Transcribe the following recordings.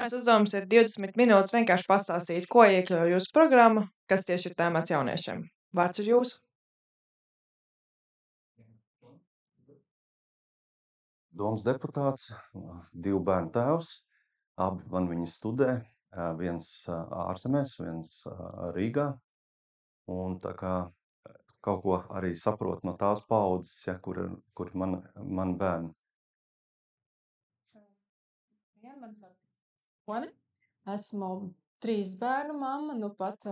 Pirmais uzdevums ir 20 minūtes vienkārši pastāstīt, ko iekļauj jūsu programma, kas tieši ir tēmēts jauniešiem. Vārds ir jūsu. Domas deputāts, 2 bērnu tēvs, abi man viņi studē, viens ārzemēs, viens Rīgā, un tā kā kaut ko arī saprot no tās paaudzes, ja, kur man bērni. Esmu 3 bērnu mamma, nu pat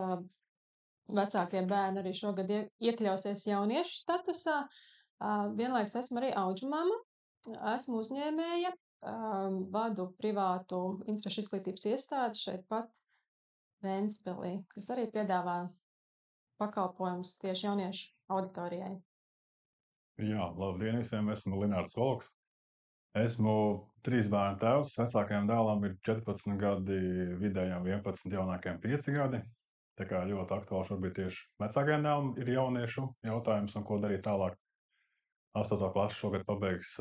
vecākie bērni arī šogad iekļausies jauniešu statusā. Vienlaiks esmu arī audžu mamma, esmu uzņēmēja, vadu privātu interešu izglītības iestādi šeit pat Ventspilī, kas arī piedāvā pakalpojumus tieši jauniešu auditorijai. Jā, labdien visiem, esmu Linārds Volks. Esmu 3 bērnu tēvs, vecākajam dēlam ir 14 gadi, vidējām 11, jaunākajam 5 gadi. Tā kā ļoti aktuāli šobrīd tieši vecākajam dēlam ir jauniešu jautājums un ko darīt tālāk. 8. klasi šogad pabeigs,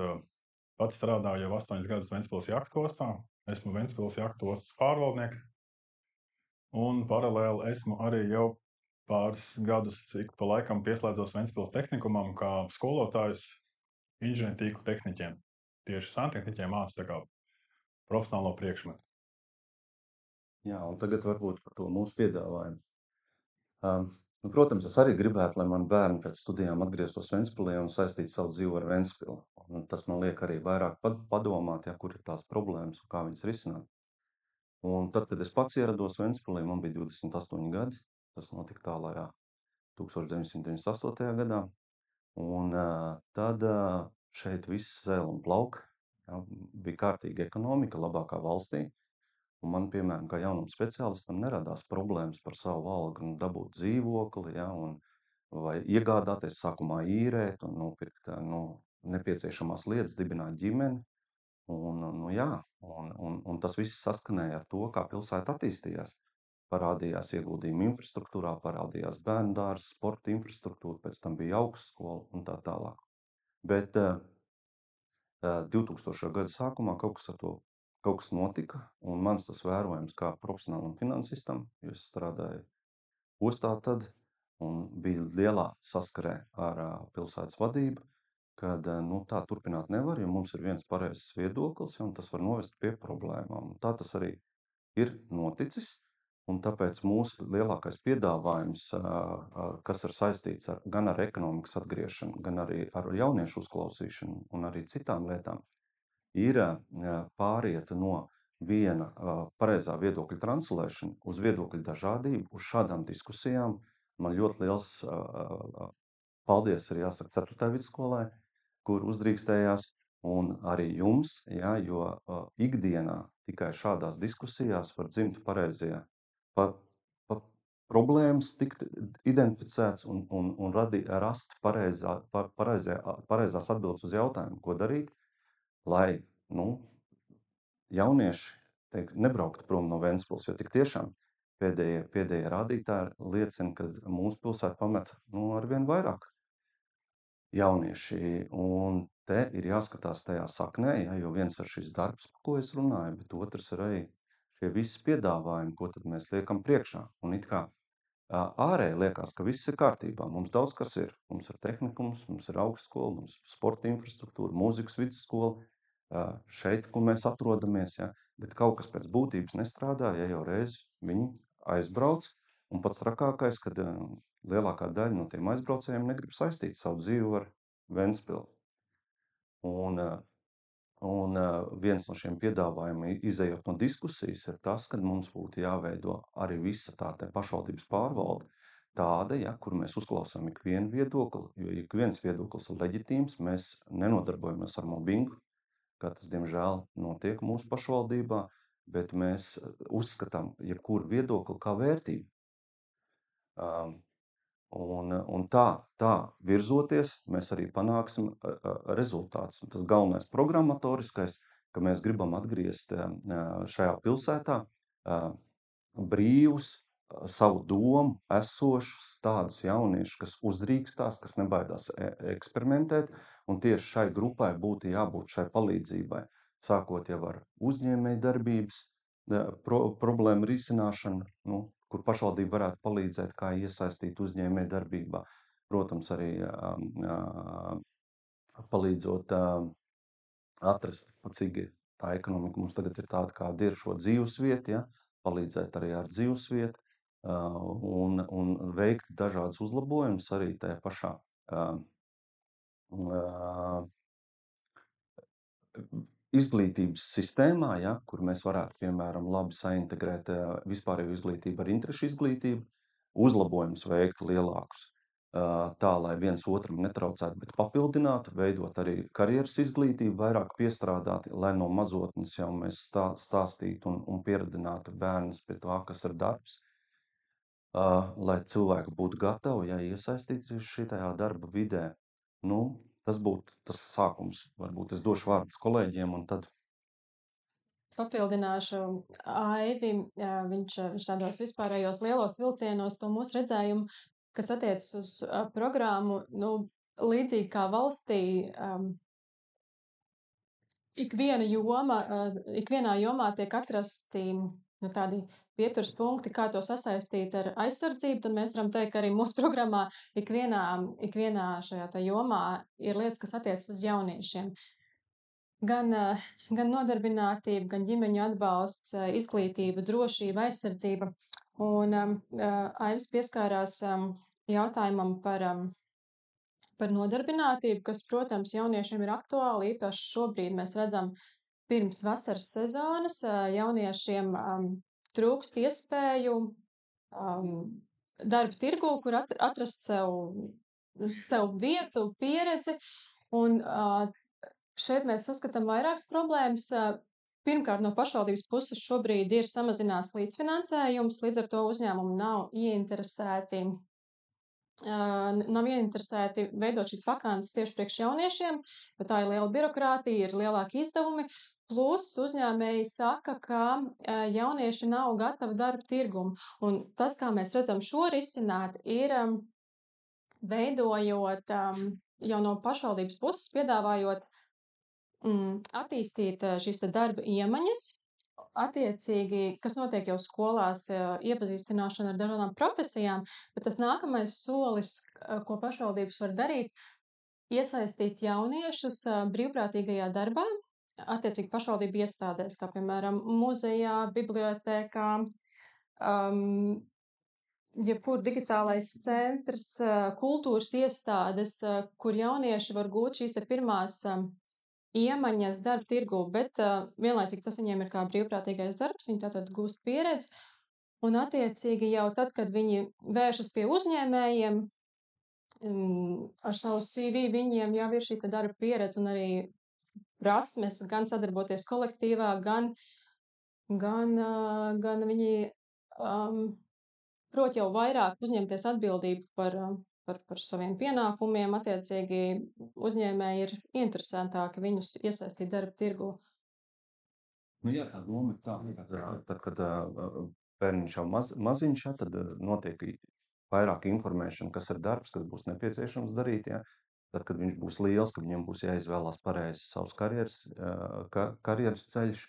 pats strādāju jau 8 gadus Ventspils jahtu ostā. Esmu Ventspils jahtu ostas pārvaldnieks. Un paralēli esmu arī jau pāris gadus ik pa laikam pieslēdzos Ventspils tehnikumam kā skolotājs inženiertīklu tehniķiem. Tieši santehniķiem māca tā kā profesionālo priekšmetu. Jā, un tagad varbūt par to mūsu piedāvājumu. Protams, es arī gribētu, lai mani bērni pēc studijām atgrieztos Ventspilī un saistītu savu dzīvi ar Ventspili. Un tas man liek arī vairāk padomāt, ja, kur ir tās problēmas un kā viņas risināt. Un tad, kad es pats ierados Ventspilī, man bija 28 gadi. Tas notika tālākā 1998. gadā. Un tad šeit viss zēl un plauk. Ja, bija kārtīga ekonomika, labākā valstī. Un man, piemēram, kā jaunam speciālistam, neradās problēmas par savu algu un dabūt dzīvokli, ja, vai iegādāties, sākumā īrēt un nopirkt nepieciešamās lietas, dibināt ģimeni. Un tas viss saskanēja ar to, kā pilsēta attīstījās. Parādījās ieguldījumi infrastruktūrā, parādījās bērndārs, sporta infrastruktūra, pēc tam bija augstskola un tā tālāk. Bet 2000. gada sākumā kaut kas notika, un mans tas vērojums kā profesionālam finansistam, jo es strādāju ostā tad, un bija lielā saskarē ar pilsētas vadību, kad tā turpināt nevar, jo mums ir viens pareizs viedoklis, un tas var novest pie problēmām. Tā tas arī ir noticis, un tāpēc mūsu lielākais piedāvājums, kas ir saistīts gan ar ekonomikas atgriešanu, gan arī ar jauniešu uzklausīšanu un arī citām lietām, ir pāriet no viena pareizā viedokļa translēšana uz viedokļu dažādību, uz šādām diskusijām. Man ļoti liels paldies arī jāsaka 4. vidusskolai, kur uzdrīkstējās, un arī jums, ja, jo ikdienā tikai šādās diskusijās var dzimt pareizie problēmas, tikt identificēts un rast pareizās atbildes uz jautājumu, ko darīt, lai jaunieši nebrauktu prom no Ventspils, jo tik tiešām pēdējie rādītāji liecina, ka mūsu pilsētu pamet arvien vairāk jaunieši. Un te ir jāskatās tajā saknē, ja, jo viens ir šis darbs, par ko es runāju, bet otrs ir arī šie visi piedāvājumi, ko tad mēs liekam priekšā. Un it kā ārēji liekas, ka viss ir kārtībā. Mums daudz kas ir. Mums ir tehnikums, mums ir augstskola, mums ir sporta infrastruktūra, mūzikas vidusskola. Šeit, kur mēs atrodamies, ja, bet kaut kas pēc būtības nestrādā, ja jau reizi viņi aizbrauc. Un pats trakākais, kad lielākā daļa no tiem aizbraucējiem negrib saistīt savu dzīvi ar Ventspili. Un viens no šiem piedāvājumiem, izejot no diskusijas, ir tas, ka mums būtu jāveido arī visa tā pašvaldības pārvalde tāda, ja, kur mēs uzklausām ikvienu viedokli, jo ikviens viedoklis ir leģitīms, mēs nenodarbojamies ar mobbingu, kā tas, diemžēl, notiek mūsu pašvaldībā, bet mēs uzskatām jebkuru viedokli kā vērtību. Un tā virzoties, mēs arī panāksim rezultāts. Tas galvenais programmatoriskais, ka mēs gribam atgriezt šajā pilsētā brīvus, savu domu esošus tādus jauniešus, kas uzdrīkstās, kas nebaidās eksperimentēt, un tieši šai grupai būtu jābūt šai palīdzībai, sākot jau ar uzņēmēju darbības problēma risināšana, kur pašvaldība varētu palīdzēt, kā iesaistīt uzņēmēju darbībā. Protams, arī palīdzot atrast, cik tā ekonomika mums tagad ir tāda, kāda ir šo dzīvesvietu, ja? Palīdzēt arī ar dzīvesvietu un veikt dažādas uzlabojumus arī tajā pašā izglītības sistēmā, ja, kur mēs varētu, piemēram, labi saintegrēt vispārējo izglītību ar interešu izglītību, uzlabojumus veikt lielākus, tā, lai viens otram netraucētu, bet papildinātu, veidot arī karjeras izglītību, vairāk piestrādāt, lai no mazotnes jau mēs stāstītu un pieradinātu bērnus pie tā, kas ir darbs, lai cilvēki būtu gatavi, ja iesaistīties šitajā darba vidē. Tas būtu tas sākums. Varbūt es došu vārdus kolēģiem un tad. Papildināšu Aivi, viņš tādos vispārējos lielos vilcienos to mūsu redzējumu, kas attiecas uz programmu, līdzīgi kā valstī, ikvienā jomā tiek atrasti tādi pieturas punkti, kā to sasaistīt ar aizsardzību, tad mēs varam teikt, ka arī mūsu programmā ikvienā šajā jomā ir lietas, kas attiecas uz jauniešiem. Gan nodarbinātība, gan ģimeņu atbalsts, izglītība, drošība, aizsardzība. Un Aivis pieskārās jautājumam par nodarbinātību, kas, protams, jauniešiem ir aktuāli. Īpaši šobrīd mēs redzam pirms vasaras sezonas jauniešiem trūkst iespēju darba tirgū, kur atrast sev vietu, pieredzi. Un šeit mēs saskatām vairākas problēmas. Pirmkārt, no pašvaldības puses šobrīd ir samazināts līdzfinansējums, līdz ar to uzņēmumi nav ieinteresēti veidot šīs vakances tieši priekš jauniešiem, jo tā ir liela birokrātija, ir lielāki izdevumi. Plus uzņēmēji saka, ka jaunieši nav gatavi darba tirgumu. Un tas, kā mēs redzam šo risināt, ir veidojot jau no pašvaldības puses, piedāvājot attīstīt šīs darba iemaņas, attiecīgi, kas notiek jau skolās, iepazīstināšana ar dažādām profesijām, bet tas nākamais solis, ko pašvaldības var darīt, iesaistīt jauniešus brīvprātīgajā darbā, attiecīgi pašvaldību iestādēs, kā piemēram muzejā, bibliotēkā, jebkur digitālais centrs, kultūras iestādes, kur jaunieši var gūt šīs pirmās iemaņas darba tirgū, bet vienlaicīgi tas viņiem ir kā brīvprātīgais darbs, viņi tātad gūst pieredzi, un attiecīgi jau tad, kad viņi vēršas pie uzņēmējiem, ar savu CV viņiem jau ir šī darba pieredze un arī prasmes, gan sadarboties kolektīvā, gan viņi prot jau vairāk uzņemties atbildību par saviem pienākumiem, attiecīgi uzņēmēji ir interesantāki viņus iesaistīt darba tirgu. Jā, tā doma ir tā, tad, kad bērniņš jau maziņš, tad notiek vairāk informēšana, kas ir darbs, kas būs nepieciešams darīt, ja. Tad, kad viņš būs liels, kad viņam būs jāizvēlās pareizi savs karjeras ceļš,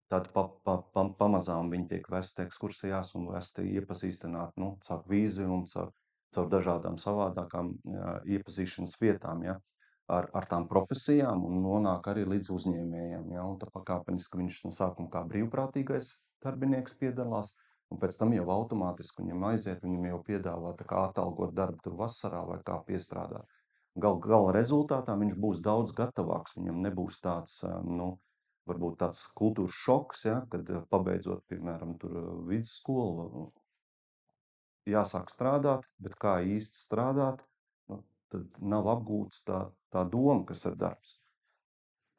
tad pamazām viņi tiek vesti ekskursijās un vesti iepazīstināt, caur vīziju un caur dažādām savādākām iepazīšanas vietām, ja, ar tām profesijām un nonāk arī līdz uzņēmējiem, ja, un tā pakāpeniski viņš no sākuma kā brīvprātīgais darbinieks piedalās, un pēc tam jau automātiski viņam aiziet, viņam jau piedāvā tā kā atalgot darbu tur vasarā vai kā piestrādāt. Gala rezultātā viņš būs daudz gatavāks, viņam nebūs tāds, varbūt tāds kultūras šoks, ja, kad pabeidzot, piemēram, tur vidusskolu, jāsāk strādāt, bet kā īsti strādāt, tad nav apgūts tā doma, kas ir darbs.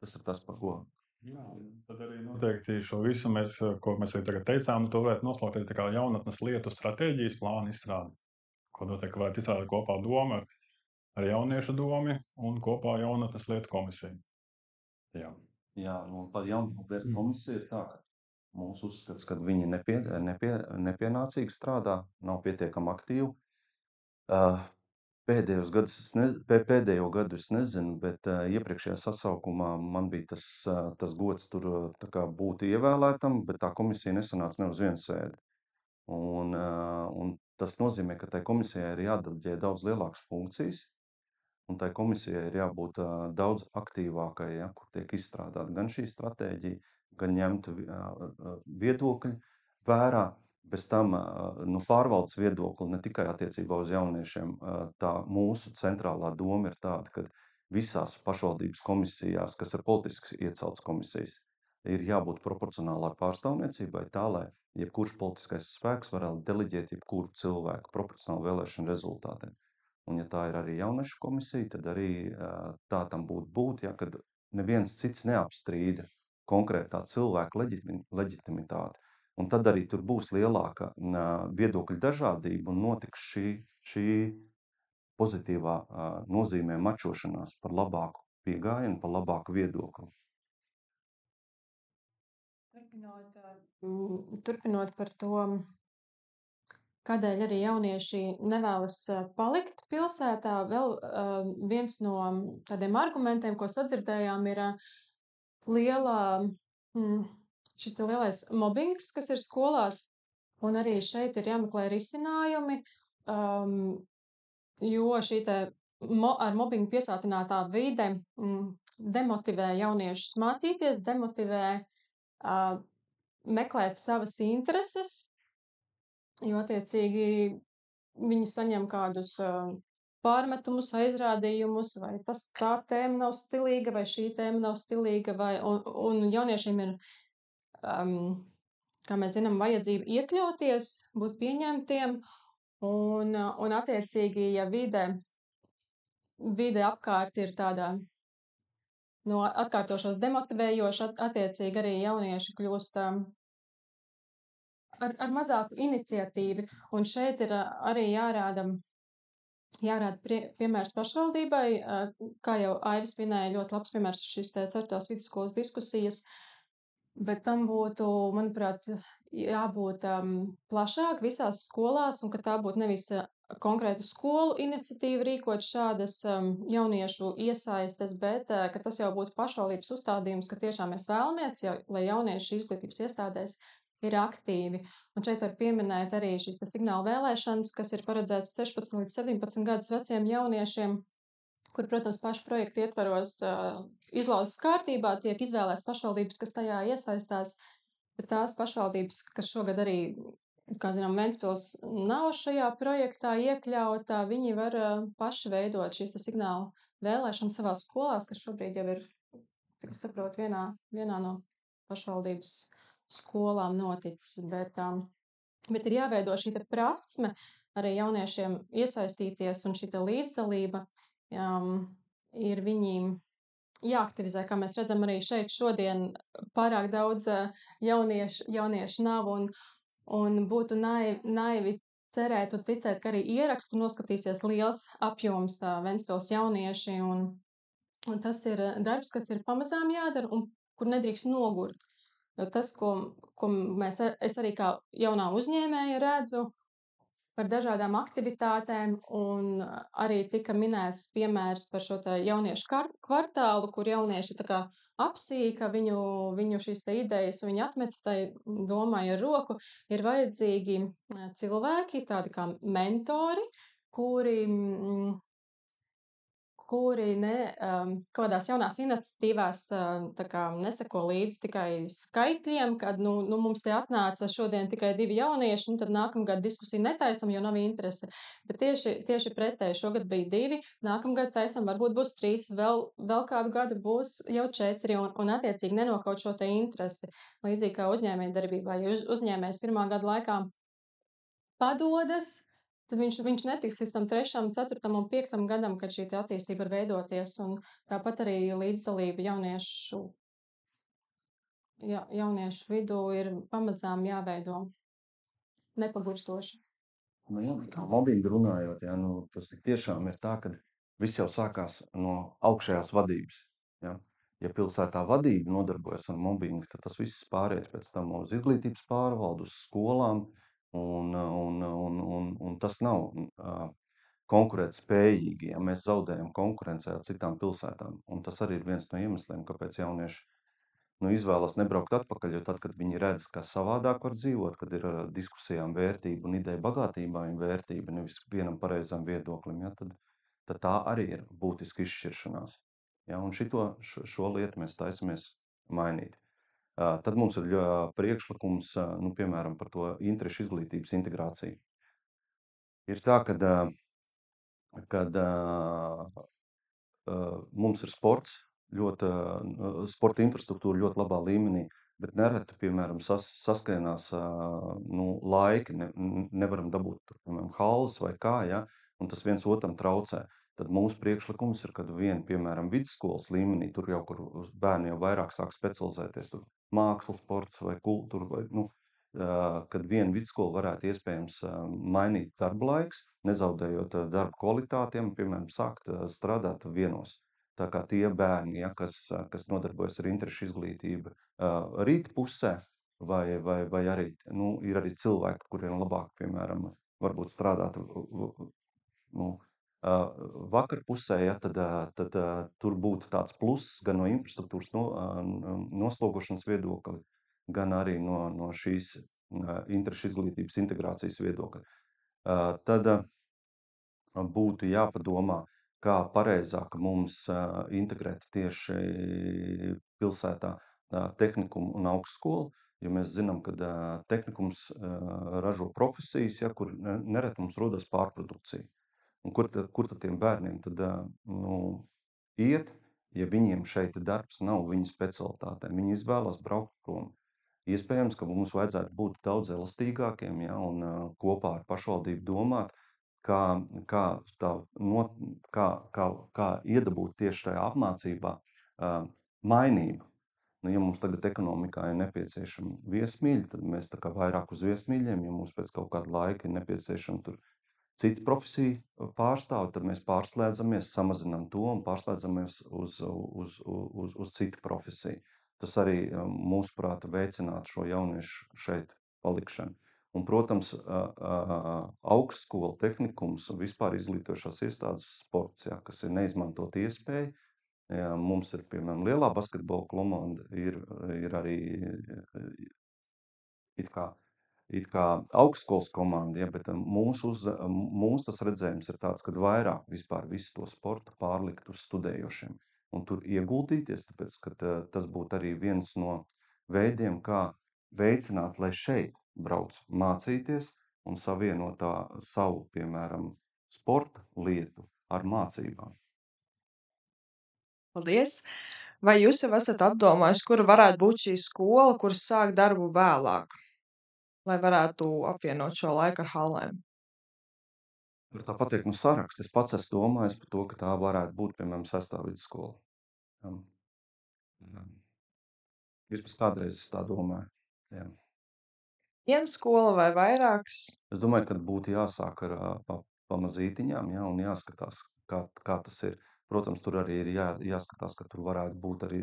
Tas ir tas, par ko. Jā, tad arī noteikti šo visu, ko mēs arī tagad teicām, to varētu noslaukt arī tā kā jaunatnes lietu stratēģijas plānu izstrādi, ko noteikti varētu izstrādāt kopā doma ar jauniešu domi un kopā jaunatnes lietu komisiju. Jā, par jaunatnes lietu komisiju ir tā, ka mūsu uzskats, ka viņi nepienācīgi strādā, nav pietiekami aktīvi. Pēdējo gadu es nezinu, bet iepriekšējā sasaukumā man bija tas gods tur tā kā būt ievēlētam, bet tā komisija nesanāca ne uz vienu sēdi. Un tas nozīmē, ka tai komisijai ir jādeleģē daudz lielākas funkcijas, un tai komisijai ir jābūt daudz aktīvākai, ja, kur tiek izstrādāta gan šī stratēģija, gan ņemta viedokļi vērā. Bez tam pārvaldes viedokli ne tikai attiecībā uz jauniešiem, tā mūsu centrālā doma ir tāda, ka visās pašvaldības komisijās, kas ir politiski ieceltas komisijas, ir jābūt proporcionālai pārstāvniecībai tā, lai jebkurš politiskais spēks varētu deleģēt jebkuru cilvēku proporcionāli vēlēšanu rezultātiem. Un ja tā ir arī jauniešu komisija, tad arī tā tam būt, ja, kad neviens cits neapstrīda konkrētā cilvēka leģitimitāti. Un tad arī tur būs lielāka viedokļa dažādība un notiks šī pozitīvā nozīmē mačošanās par labāku piegājienu, par labāku viedokli. Turpinot par to, kādēļ arī jaunieši nevēlas palikt pilsētā, vēl viens no tādiem argumentiem, ko sadzirdējām, ir šis lielais mobbings, kas ir skolās, un arī šeit ir jāmeklē risinājumi, jo šī ar mobbingu piesātinātā vide demotivē jauniešus mācīties, demotivē meklēt savas intereses, jo attiecīgi viņi saņem kādus pārmetumus, aizrādījumus, vai tā tēma nav stilīga, vai šī tēma nav stilīga, un jauniešiem ir, kā mēs zinām, vajadzība iekļauties, būt pieņemtiem, un attiecīgi, ja vide apkārt ir tādā no atkārtošos demotivējoša, attiecīgi arī jaunieši kļūst ar mazāku iniciatīvu, un šeit ir arī jārāda piemērs pašvaldībai, kā jau Aivis minēja, ļoti labs piemērs šis 4. vidusskolas diskusijas, bet tam būtu, manuprāt, jābūt plašāk visās skolās, un ka tā būtu nevis konkrētu skolu iniciatīva rīkot šādas jauniešu iesaistes, bet ka tas jau būtu pašvaldības uzstādījums, ka tiešām mēs vēlamies, lai jaunieši izglītības iestādēs ir aktīvi. Un šeit var pieminēt arī šīs signāla vēlēšanas, kas ir paredzēts 16 līdz 17 gadus veciem jauniešiem, kur, protams, pašu projektu ietvaros izlauzes kārtībā tiek izvēlēts pašvaldības, kas tajā iesaistās, bet tās pašvaldības, kas šogad arī, kā zinām, Ventspils nav šajā projektā iekļautā, viņi var paši veidot šīs signāla vēlēšanas savās skolās, kas šobrīd jau ir, cik es saprotu, vienā no pašvaldības skolām noticis, bet ir jāveido šī prasme arī jauniešiem iesaistīties, un šī līdzdalība ir viņiem jāaktivizē, kā mēs redzam arī šeit šodien pārāk daudz jauniešu nav, un būtu naivi cerēt un ticēt, ka arī ierakstu noskatīsies liels apjoms Ventspils jaunieši, un tas ir darbs, kas ir pamazām jādara, un kur nedrīkst nogurt. Jo tas, ko es arī kā jaunā uzņēmēja redzu par dažādām aktivitātēm, un arī tika minēts piemērs par šo jauniešu kvartālu, kur jaunieši tā kā apsīka viņu šīs idejas, viņi atmet tai domai ar roku, ir vajadzīgi cilvēki, tādi kā mentori, kuri kādās jaunās iniciatīvās tā kā neseko līdzi tikai skaitļiem, kad mums te atnāca šodien tikai 2 jaunieši, tad nākamgad diskusiju netaisam, jo nav interese. Bet tieši pretēji, šogad bija 2, nākamgad taisam, varbūt būs 3, vēl kādu gadu būs jau 4, un attiecīgi nenokaut šo te interesi. Līdzīgi kā uzņēmējdarbībā, ja uzņēmējs 1. gada laikā padodas, tad viņš netiks līdz tam 3., 4. un 5. gadam, kad šī attīstība var veidoties, un tāpat arī līdzdalība jauniešu vidū ir pamazām jāveido nepagurstoši. Jā, tā mobbingu runājot, tas tik tiešām ir tā, ka viss jau sākās no augšējās vadības. Ja pilsētā vadība nodarbojas ar mobbingu, tad tas viss pāriet pēc tam uz izglītības pārvaldu, uz skolām, un tas nav konkurēt spējīgi, ja mēs zaudējam konkurencē ar citām pilsētām. Un tas arī ir viens no iemesliem, kāpēc jaunieši izvēlas nebraukt atpakaļ, jo tad, kad viņi redz, ka savādāk var dzīvot, kad ir diskusijām vērtība un ideja bagātībā un vērtība, nevis vienam pareizam viedoklim, ja, tad tā arī ir būtiska izšķiršanās. Ja, un šo lietu mēs taisamies mainīt. Tad mums ir priekšlikums, piemēram, par to interešu izglītības integrāciju. Ir tā, kad mums ir sports, sporta infrastruktūra ļoti labā līmenī, bet nereti, piemēram, saskrienās laiki, nevaram dabūt, piemēram, halles vai kā, ja, un tas viens otram traucē. Tad mūsu priekšlikums ir, kad piemēram, vidusskolas līmenī, tur jau, kur bērni jau vairāk sāk specializēties, tur mākslas sports vai kultūra, vai, kad viena vidusskola varētu iespējams mainīt darba laiks, nezaudējot darba kvalitātiem, piemēram, sākt strādāt vienos. Tā kā tie bērni, ja, kas nodarbojas ar interešu izglītību rīta pusē, vai arī ir arī cilvēki, kuriem labāk, piemēram, varbūt strādāt vakar pusē, ja, tad tur būtu tāds pluss gan no infrastruktūras noslogošanas viedokļa, gan arī no šīs interešu izglītības integrācijas viedokļa. Tad būtu jāpadomā, kā pareizāk mums integrēt tieši pilsētā tehnikumu un augstskolu, jo mēs zinām, ka tehnikums ražo profesijas, ja, kur nereti mums rodas pārprodukcija. Un kur tad tiem bērniem tad iet, ja viņiem šeit darbs nav viņu specialitātē? Viņi izvēlas braukt prom. Iespējams, ka mums vajadzētu būt daudz elastīgākiem, ja, un kopā ar pašvaldību domāt, kā iedabūt tieši tajā apmācībā mainību. Ja mums tagad ekonomikā ir nepieciešama viesmīļa, tad mēs tā kā vairāk uz viesmīļiem, ja mums pēc kaut kāda laika ir nepieciešama tur cita profesija pārstāvi, tad mēs pārslēdzamies, samazinām to un pārslēdzamies uz citu profesiju. Tas arī mūsuprāt veicinātu šo jauniešu šeit palikšanu. Un, protams, augstskola, tehnikums un vispār izglītošās iestādes sports, ja, kas ir neizmantot iespēju. Ja, mums ir, piemēram, lielā basketbola komanda, ir arī it kā augstskolas komanda, ja, bet mūsu tas redzējums ir tāds, ka vairāk vispār visu to sportu pārlikt uz studējošiem un tur ieguldīties, tāpēc, ka tas būtu arī viens no veidiem, kā veicināt, lai šeit brauc mācīties un savienot savu, piemēram, sporta lietu ar mācībām. Paldies! Vai jūs jau esat apdomājuši, kura varētu būt šī skola, kur sāk darbu vēlāk, lai varētu apvienot šo laiku ar hallēm? Var tā pateikt, saraksts. Es pats esmu domājis par to, ka tā varētu būt, piemēram, 6. vidusskola. Vismaz kādreiz es tā domāju. Jā. Viena skola vai vairākas? Es domāju, ka būtu jāsāk ar pamazītiņām, ja, un jāskatās, kā tas ir. Protams, tur arī ir jāskatās, ka tur varētu būt arī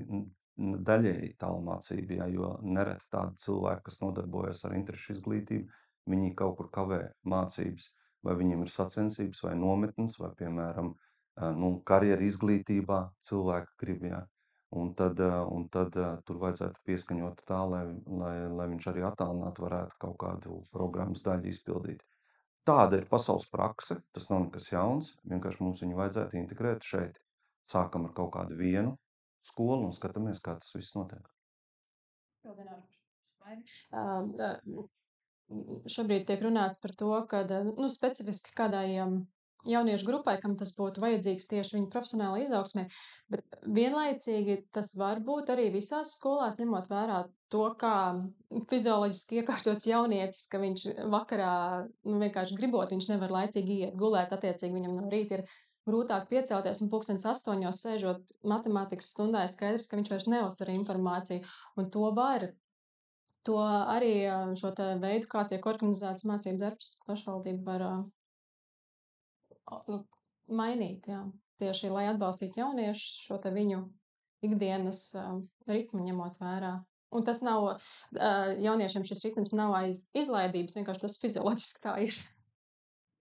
daļēji tālmācība, ja, jo nereti tādi cilvēki, kas nodarbojas ar interešu izglītību, viņi kaut kur kavē mācības, vai viņiem ir sacensības vai nometnes, vai, piemēram, karjeru izglītībā cilvēki grib, ja. Un tad tur vajadzētu pieskaņot tā, lai viņš arī attālināt varētu kaut kādu programmas daļu izpildīt. Tāda ir pasaules prakse, tas nav nekas jauns, vienkārši mums viņu vajadzētu integrēt šeit. Sākam ar kaut kādu vienu skolu un skatāmies, kā tas viss notiek. Šobrīd tiek runāts par to, ka specifiski kādai jauniešu grupai, kam tas būtu vajadzīgs tieši viņu profesionālai izaugsmē, bet vienlaicīgi tas var būt arī visās skolās, ņemot vērā to, kā fizioloģiski iekārtots jaunietis, ka viņš vakarā vienkārši gribot, viņš nevar laicīgi iet gulēt, attiecīgi viņam no rīta ir grūtāk piecelties un 7:30 sēžot matemātikas stundā ir skaidrs, ka viņš vairs neuztver informāciju, un to arī šo te veidu, kā tiek organizēts mācību darbs, pašvaldība var mainīt, jā. Tieši, lai atbalstītu jauniešus šo te viņu ikdienas ritmu ņemot vērā. Un tas nav, jauniešiem šis ritms nav aiz izlaidības, vienkārši tas fizioloģiski tā ir.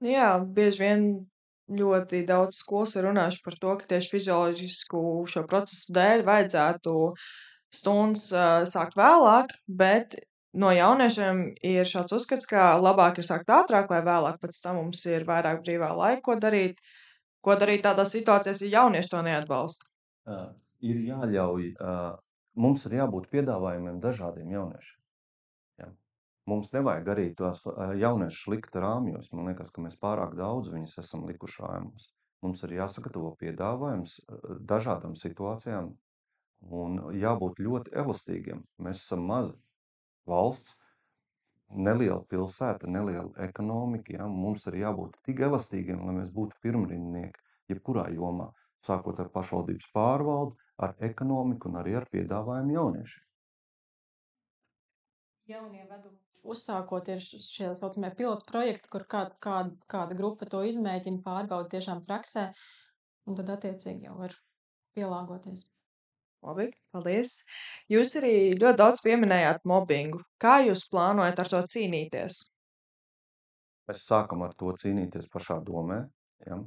Jā, bieži vien ļoti daudz skolas ir runājuši par to, ka tieši fizioloģisku šo procesu dēļ vajadzētu stundas sākt vēlāk, bet no jauniešiem ir šāds uzskats, ka labāk ir sākt ātrāk, lai vēlāk pēc tam mums ir vairāk brīvā laika, ko darīt. Ko darīt tādās situācijās, ja jaunieši to neatbalsta? Ir jāļauj, mums ir jābūt piedāvājumiem dažādiem jauniešiem. Ja? Mums nevajag arī tos jauniešus likt rāmjos. Man liekas, ka mēs pārāk daudz viņus esam likuši rāmjos. Mums ir jāsagatavo piedāvājums dažādām situācijām un jābūt ļoti elastīgiem. Mēs esam maza valsts, neliela pilsēta, neliela ekonomika. Ja? Mums ir jābūt tik elastīgiem, lai mēs būtu pirmrindnieki jebkurā jomā, sākot ar pašvaldības pārvaldi, ar ekonomiku un arī ar piedāvājumu jauniešiem. Jaunie vedoši uzsākot ir šie saucamie pilotu projekti, kur kāda grupa to izmēģina, pārbauda tiešām praksē, un tad attiecīgi jau var pielāgoties. Labi, paldies. Jūs arī ļoti daudz pieminējāt mobbingu. Kā jūs plānojat ar to cīnīties? Mēs sākam ar to cīnīties pašā domē. Ja?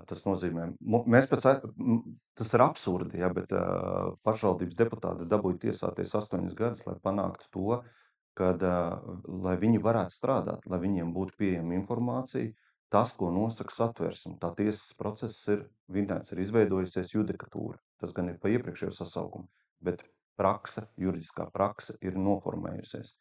Tas nozīmē, tas ir absurdi, ja, bet pašvaldības deputāti dabūja tiesāties 8 gadus, lai panāktu to, kad, lai viņi varētu strādāt, lai viņiem būtu pieejama informācija, tas, ko nosaka satversme. Tā tiesas process ir vinēts, ir izveidojusies judikatūra. Tas gan ir pa iepriekšējo sasaukumu, bet juridiskā prakse ir noformējusies.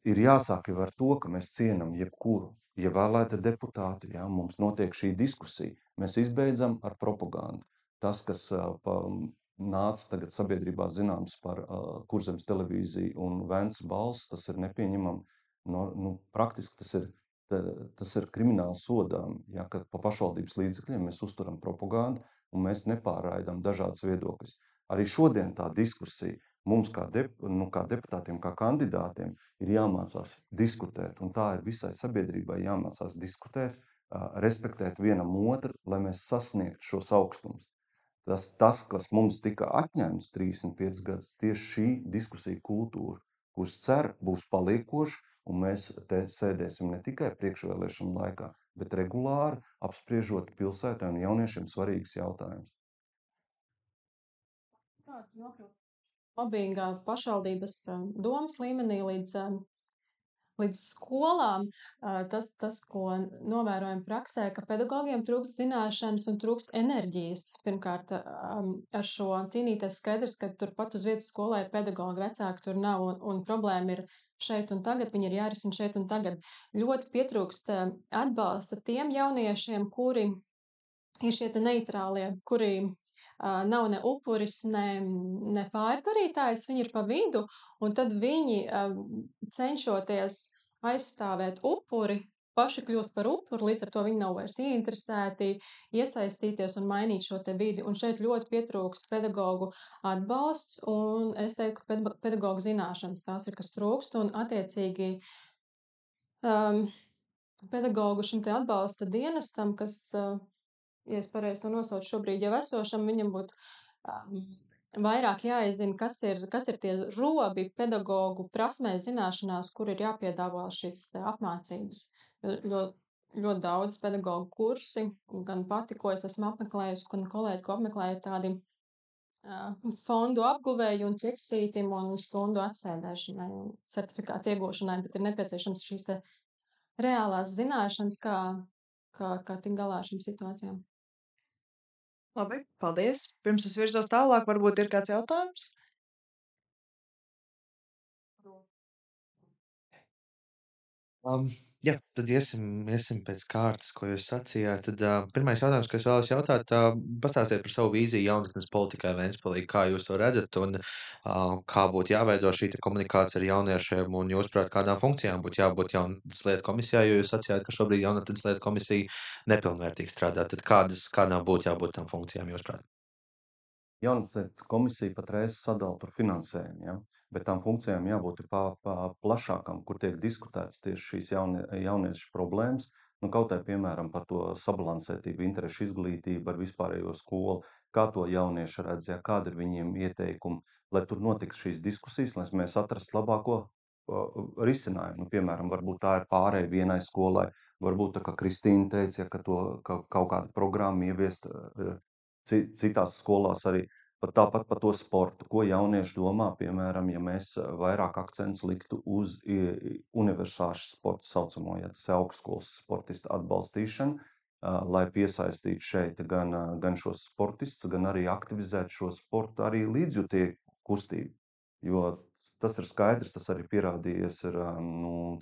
Ir jāsāk jau ar to, ka mēs cienam jebkuru ievēlēta deputāti, ja, mums notiek šī diskusija. Mēs izbeidzam ar propagandu. Tas, kas nāca tagad sabiedrībā zināms par Kurzemes televīziju un Vēncas balss, tas ir nepieņemami. Praktiski tas ir krimināli sodām, ja, kad pa pašvaldības līdzekļiem mēs uzturam propagandu un mēs nepārraidām dažādas viedokļas. Arī šodien tā diskusija mums kā deputātiem, kā kandidātiem ir jāmācās diskutēt, un tā ir visai sabiedrībai jāmācās diskutēt, respektēt vienam otru, lai mēs sasniegtu šos augstumus. Tas, kas mums tika atņemts 35 gadus, tieši šī diskusija kultūra, kuras cer būs paliekoša, un mēs te sēdēsim ne tikai priekšvēlēšanu laikā, bet regulāri apspriežot pilsētai un jauniešiem svarīgus jautājumus. Mobbingā pašvaldības domas līmenī līdz skolām, tas, ko novērojam praksē, ka pedagogiem trūkst zināšanas un trūkst enerģijas. Pirmkārt, ar šo cīnīties skaidrs, ka turpat uz vietas skolā ir pedagogi, vecāki tur nav, un problēma ir šeit un tagad, viņi ir jārisina šeit un tagad. Ļoti pietrūkst atbalsta tiem jauniešiem, kuri ir šie te neitrālie, kuri nav ne upuris, ne pārdarītājs, viņi ir pa vidu, un tad viņi cenšoties aizstāvēt upuri, paši kļūst par upuri, līdz ar to viņi nav vairs ieinteresēti iesaistīties un mainīt šo te vidi, un šeit ļoti pietrūkst pedagogu atbalsts, un es teiktu, ka pedagogu zināšanas tās ir, kas trūkst, un attiecīgi pedagogu šim te atbalsta dienestam, kas ja es pareizi to nosaucu šobrīd jau esošam, viņam būtu vairāk jāizzina, kas ir tie robi pedagogu prasmēs, zināšanās, kur ir jāpiedāvā šīs apmācības. Ļoti daudz pedagogu kursi, gan pati, ko es esmu apmeklējusi, gan kolēģi, ko apmeklēju, tādi fondu apguvēju un ķeksītim un stundu atsēdēšanai un certifikātu iegūšanai, bet ir nepieciešams šīs te reālās zināšanas, kā tikt galā ar šīm situācijām. Labi, paldies. Pirms es virzos tālāk, varbūt ir kāds jautājums? Jā, tad iesim pēc kārtas, ko jūs sacījāt. Tad pirmais jautājums, ko es vēlos jautāt, pastāstiet par savu vīziju jaunatnes politikai Ventspilī, kā jūs to redzat un kā būtu jāveido šī komunikācija ar jauniešiem un jūsuprāt, kādām funkcijām būtu jābūt jaunatnes lietu komisijā, jo jūs sacījāt, ka šobrīd jaunatnes lietu komisija nepilnvērtīgi strādā. Tad kādām būtu jābūt tam funkcijām jūsuprāt? Jaunatnes komisija patreiz sadala tur finansējumu, ja? Bet tām funkcijām jābūt plašākām, kur tiek diskutēts tieši šīs jauniešu problēmas. Kaut vai, piemēram, par to sabalansētību, interešu izglītību ar vispārējo skolu, kā to jaunieši redz, ja? Kādi ir viņiem ieteikumi, lai tur notiks šīs diskusijas, lai mēs atrastu labāko risinājumi. Piemēram, varbūt tā ir pārēja vienai skolai, varbūt tā kā Kristīna teica, ka kaut kāda programma ieviest citās skolās arī. Pat tāpat par to sportu, ko jaunieši domā, piemēram, ja mēs vairāk akcentus liktu uz universāšu sportu saucamo, ja tas ir augstskolas sportistu atbalstīšanu, lai piesaistītu šeit gan šos sportistus, gan arī aktivizētu šo sportu arī līdzjūtību kustību. Jo tas ir skaidrs, tas arī pierādījies ir,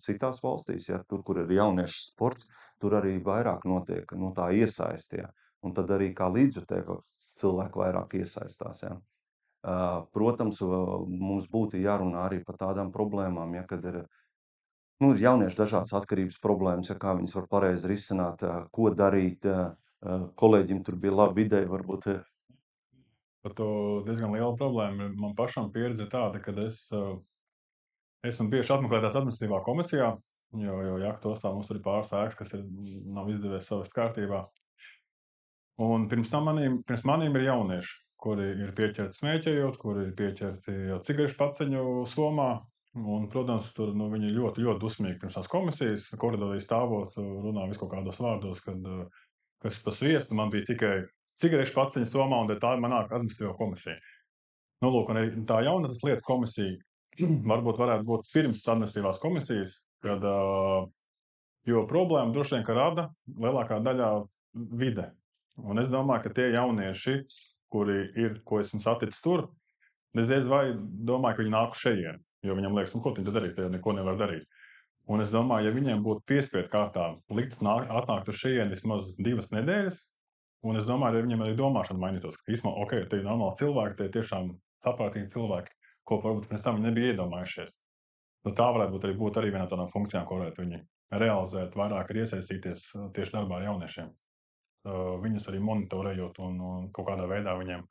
citās valstīs, ja, tur, kur ir jauniešu sports, tur arī vairāk notiek tā iesaistījā. Un tad arī kā līdzjutēji cilvēki vairāk iesaistās. Ja. Protams, mums būtu jārunā arī par tādām problēmām, ja, kad ir jaunieši dažādas atkarības problēmas, ja kā viņas var pareizi risināt, ko darīt. Kolēģim tur bija laba ideja, varbūt. Par to diezgan liela problēma. Man pašam pieredze ir tāda, ka esmu bieži apmeklētās administratīvā komisijā, jo Jakta ostā mums ir pāris ēkas, kas nav izdevies savest kārtībā. Un pirms manīm ir jaunieši, kuri ir pieķerti smēķējot, kuri ir pieķerti jau cigarešu paciņu somā. Un, protams, tur viņi ļoti, ļoti dusmīgi pirms tās komisijas koridorī stāvot, runā visu kaut kādos vārdos, kas pa sviestu man bija tikai cigarešu paciņu somā, un tā ir manā administratīvā komisija. Nu, lūk, un arī tā jaunatnes lietu komisija varbūt varētu būt pirms administratīvās komisijas, kad, jo problēma droši vien, ka rada lielākā daļā vide. Un es domāju, ka tie jaunieši, kuri ir, ko esmu saticis tur, es diez vai domāju, ka viņi nāk uz šejien, jo viņam liekas, ko viņi tad darīt, ja neko nevar darīt. Un es domāju, ja viņiem būtu piespiedu kārtā likts atnākt uz šejien vismaz 2 nedēļas, un es domāju, ja viņiem arī domāšana mainītos, ka īstumā, ok, tie ir normāli cilvēki, tie tiešām saprātīgi cilvēki, ko varbūt pirms tam viņi nebija iedomājušies. Nu, tā varētu būt arī viena no tādām funkcijām, ko varētu viņi realizēt, vairāk ir iesaistīties tieši darbā ar jauniešiem. Viņus arī monitorējot un kaut kādā veidā viņiem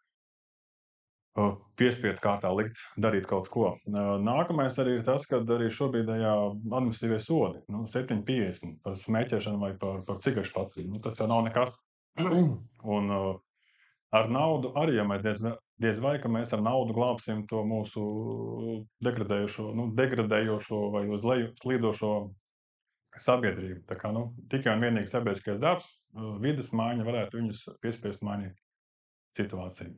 piespiedu kārtā likt darīt kaut ko. Nākamais arī ir tas, ka arī šobrīdējā administratīvie sodi, 7,50 par smēķēšanu vai par cigarešu paciņu. Tas jau nav nekas. Un ar naudu arī, ja mēs diez vai, ka mēs ar naudu glābsim to mūsu degradējošo vai uz leju slīdošo sabiedrību. Tā kā, tikai un vienīgi sabiedriskais darbs, vides maiņa varētu viņus piespiest mainīt situāciju.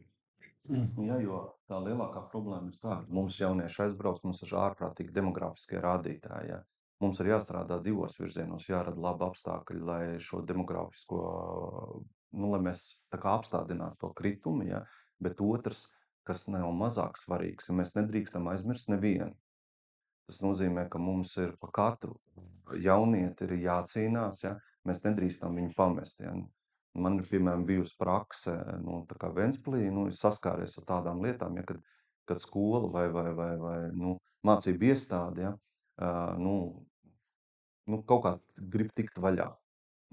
Jā, jo tā lielākā problēma ir tāda, ka mums jaunieši aizbrauc, mums ir ārprātīgi demografiskie rādītāji. Ja. Mums ir jāstrādā 2 virzienos, jārada labi apstākļi, lai šo demografisko, lai mēs tā kā apstādinātu to kritumu, ja. Bet otrs, kas nav mazāk svarīgs, ja mēs nedrīkstam aizmirst nevienu. Tas nozīmē, ka mums ir pa katru jaunieti ir jācīnās, ja. Mēs nedrīkstam viņu pamest, ja. Man ir, piemēram, bijusi prakse, tā kā Ventspilī, saskāries ar tādām lietām, ja, kad skola vai mācību iestāde, ja, kaut kā grib tikt vaļā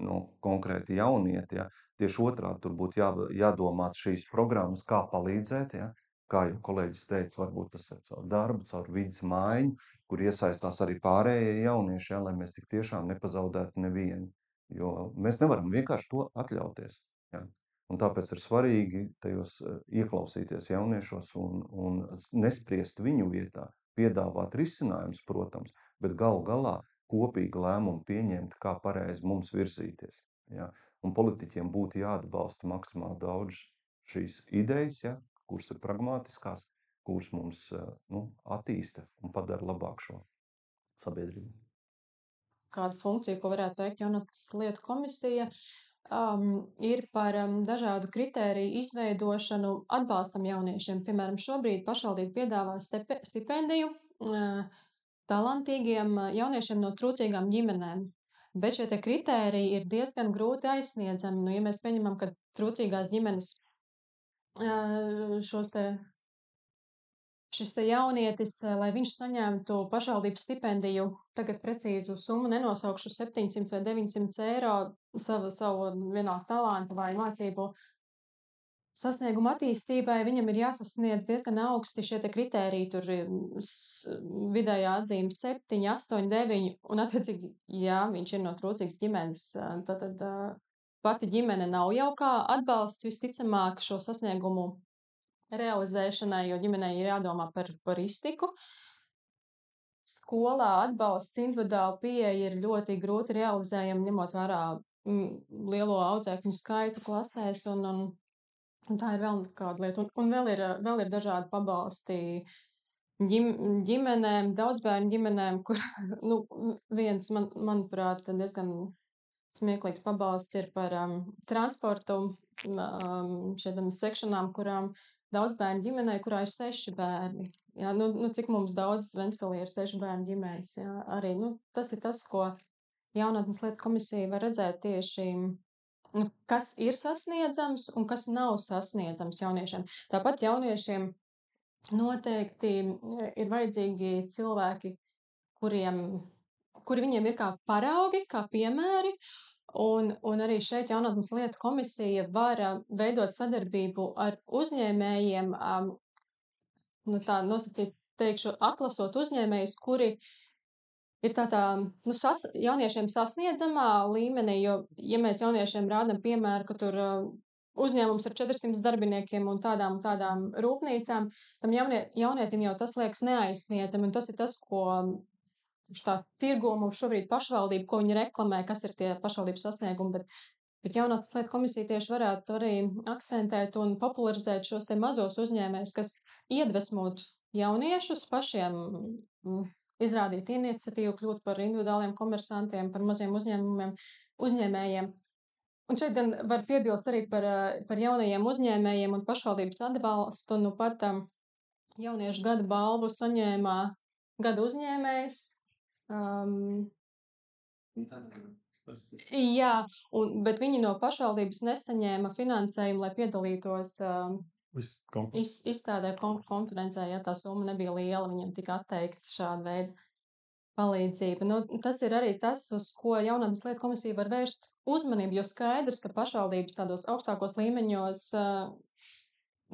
no konkrēti jaunieti, ja. Tieši otrādi tur būtu jādomā šīs programmas, kā palīdzēt, ja. Kā jau kolēģis teica, varbūt tas ir caur darbu, caur vidas maiņu, kur iesaistās arī pārējie jaunieši, ja, lai mēs tik tiešām nepazaudētu nevienu. Jo mēs nevaram vienkārši to atļauties. Ja. Un tāpēc ir svarīgi tajos ieklausīties jauniešos un nespriest viņu vietā, piedāvāt risinājumus, protams, bet galu galā kopīgi lēmumu pieņemt, kā pareizi mums virzīties. Ja. Un politiķiem būtu jāatbalsta maksimāli daudz šīs idejas, ja, kuras ir pragmatiskās, kuras mums attīsta un padara labāk šo sabiedrību. Kāda funkcija, ko varētu veikt jaunatnes lietu komisija, ir par dažādu kritēriju izveidošanu atbalstam jauniešiem. Piemēram, šobrīd pašvaldība piedāvā stipendiju talantīgiem jauniešiem no trūcīgām ģimenēm. Bet šie te kritēriji ir diezgan grūti aizsniedzami. Ja mēs pieņemam, ka trūcīgās ģimenes šis te jaunietis, lai viņš saņemtu pašvaldības stipendiju, tagad precīzu summu nenosaukšu, 700 vai 900 eiro savu vienalga talantu vai mācību sasniegumu attīstībai, viņam ir jāsasniedz diezgan augsti šie te kritēriji, tur vidējā atzīme 7, 8, 9, un attiecīgi, ja viņš ir no trūcīgas ģimenes, tad pati ģimene nav jau kā atbalsts visticamāk šo sasniegumu realizēšanai, jo ģimenei ir jādomā par iztiku. skolā atbalsts individuāli pieeja ir ļoti grūti realizējama, ņemot vērā lielo audzēkņu skaitu klasēs, un tā ir vēl kāda lieta. Un vēl ir dažādi pabalsti ģimenēm, daudzbērnu ģimenēm, kur viens, manuprāt, diezgan smieklīgs pabalsts ir par transportu šādām sekšanām, kurām daudzbērnu ģimenei, kurā ir 6 bērni. Jā, cik mums daudz Ventspilī ir 6 bērnu ģimenes. Jā, arī tas ir tas, ko Jaunatnes lietu komisija var redzēt tieši, kas ir sasniedzams un kas nav sasniedzams jauniešiem. Tāpat jauniešiem noteikti ir vajadzīgi cilvēki, kuri viņiem ir kā paraugi, kā piemēri, un arī šeit Jaunatnes lietu komisija var veidot sadarbību ar uzņēmējiem, tā nosacīt, teikšu, atlasot uzņēmējus, kuri ir jauniešiem sasniedzamā līmenī, jo, ja mēs jauniešiem rādam piemēru, ka tur uzņēmums ar 400 darbiniekiem un tādām rūpnīcām, tam jaunietim jau tas liekas neaizsniedzami, un tas ir tas, ko tā tirgo mums šobrīd pašvaldība, ko viņi reklamē, kas ir tie pašvaldības sasniegumi, bet Jaunatnes lietu komisija tieši varētu arī akcentēt un popularizēt šos te mazos uzņēmējus, kas iedvesmot jauniešus pašiem izrādīt iniciatīvu, kļūt par individuāliem komersantiem, par maziem uzņēmējiem. Un šeit gan var piebilst arī par jaunajiem uzņēmējiem un pašvaldības atbalstu. Pat jauniešu gada balvu saņēma gada uzņēmējs. Jā, bet viņi no pašvaldības nesaņēma finansējumu, lai piedalītos izstādē konferencē, ja tā summa nebija liela, viņiem tika atteikta šāda veida palīdzība. Tas ir arī tas, uz ko Jaunatnes lietu komisija var vērst uzmanību, jo skaidrs, ka pašvaldības tādos augstākos līmeņos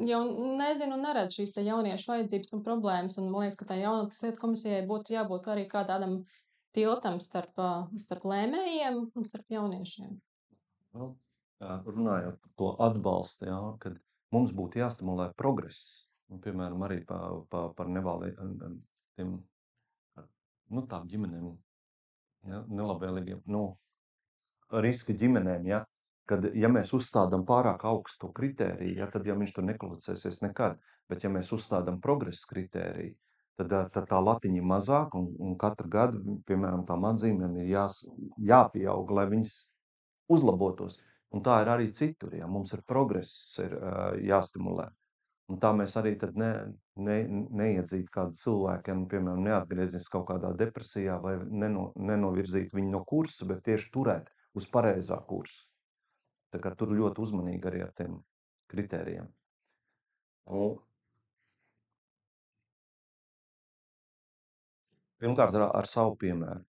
jau nezinu un neredz šīs te jauniešu vajadzības un problēmas, un man liekas, ka tā Jaunatnes lietu komisijai būtu jābūt arī kā tādam tiltam starp lēmējiem un starp jauniešiem. Runājot par to atbalstu, jā, kad mums būtu jāstimulē progress, un, piemēram, arī par nevalīgiem, tām ģimenēm, ja, nelabvēlīgiem, riska ģimenēm, ja, kad, ja mēs uzstādām pārāk augstu kritēriju, ja, tad jau viņš tur nekvalificēsies nekad, bet ja mēs uzstādām progresa kritēriju, tad tā latiņa ir mazāk, un katru gadu, piemēram, tām atzīmēm ir jāpieaug, lai viņas uzlabotos. Un tā ir arī citur, ja mums ir progress jāstimulē. Un tā mēs arī tad neiedzīt kādu cilvēkiem, piemēram, neatgriezies kaut kādā depresijā vai nenovirzīt viņu no kursa, bet tieši turēt uz pareizā kursa. Tā kā tur ļoti uzmanīgi arī ar tiem kritērijiem. Pirmkārt, ar savu piemēru.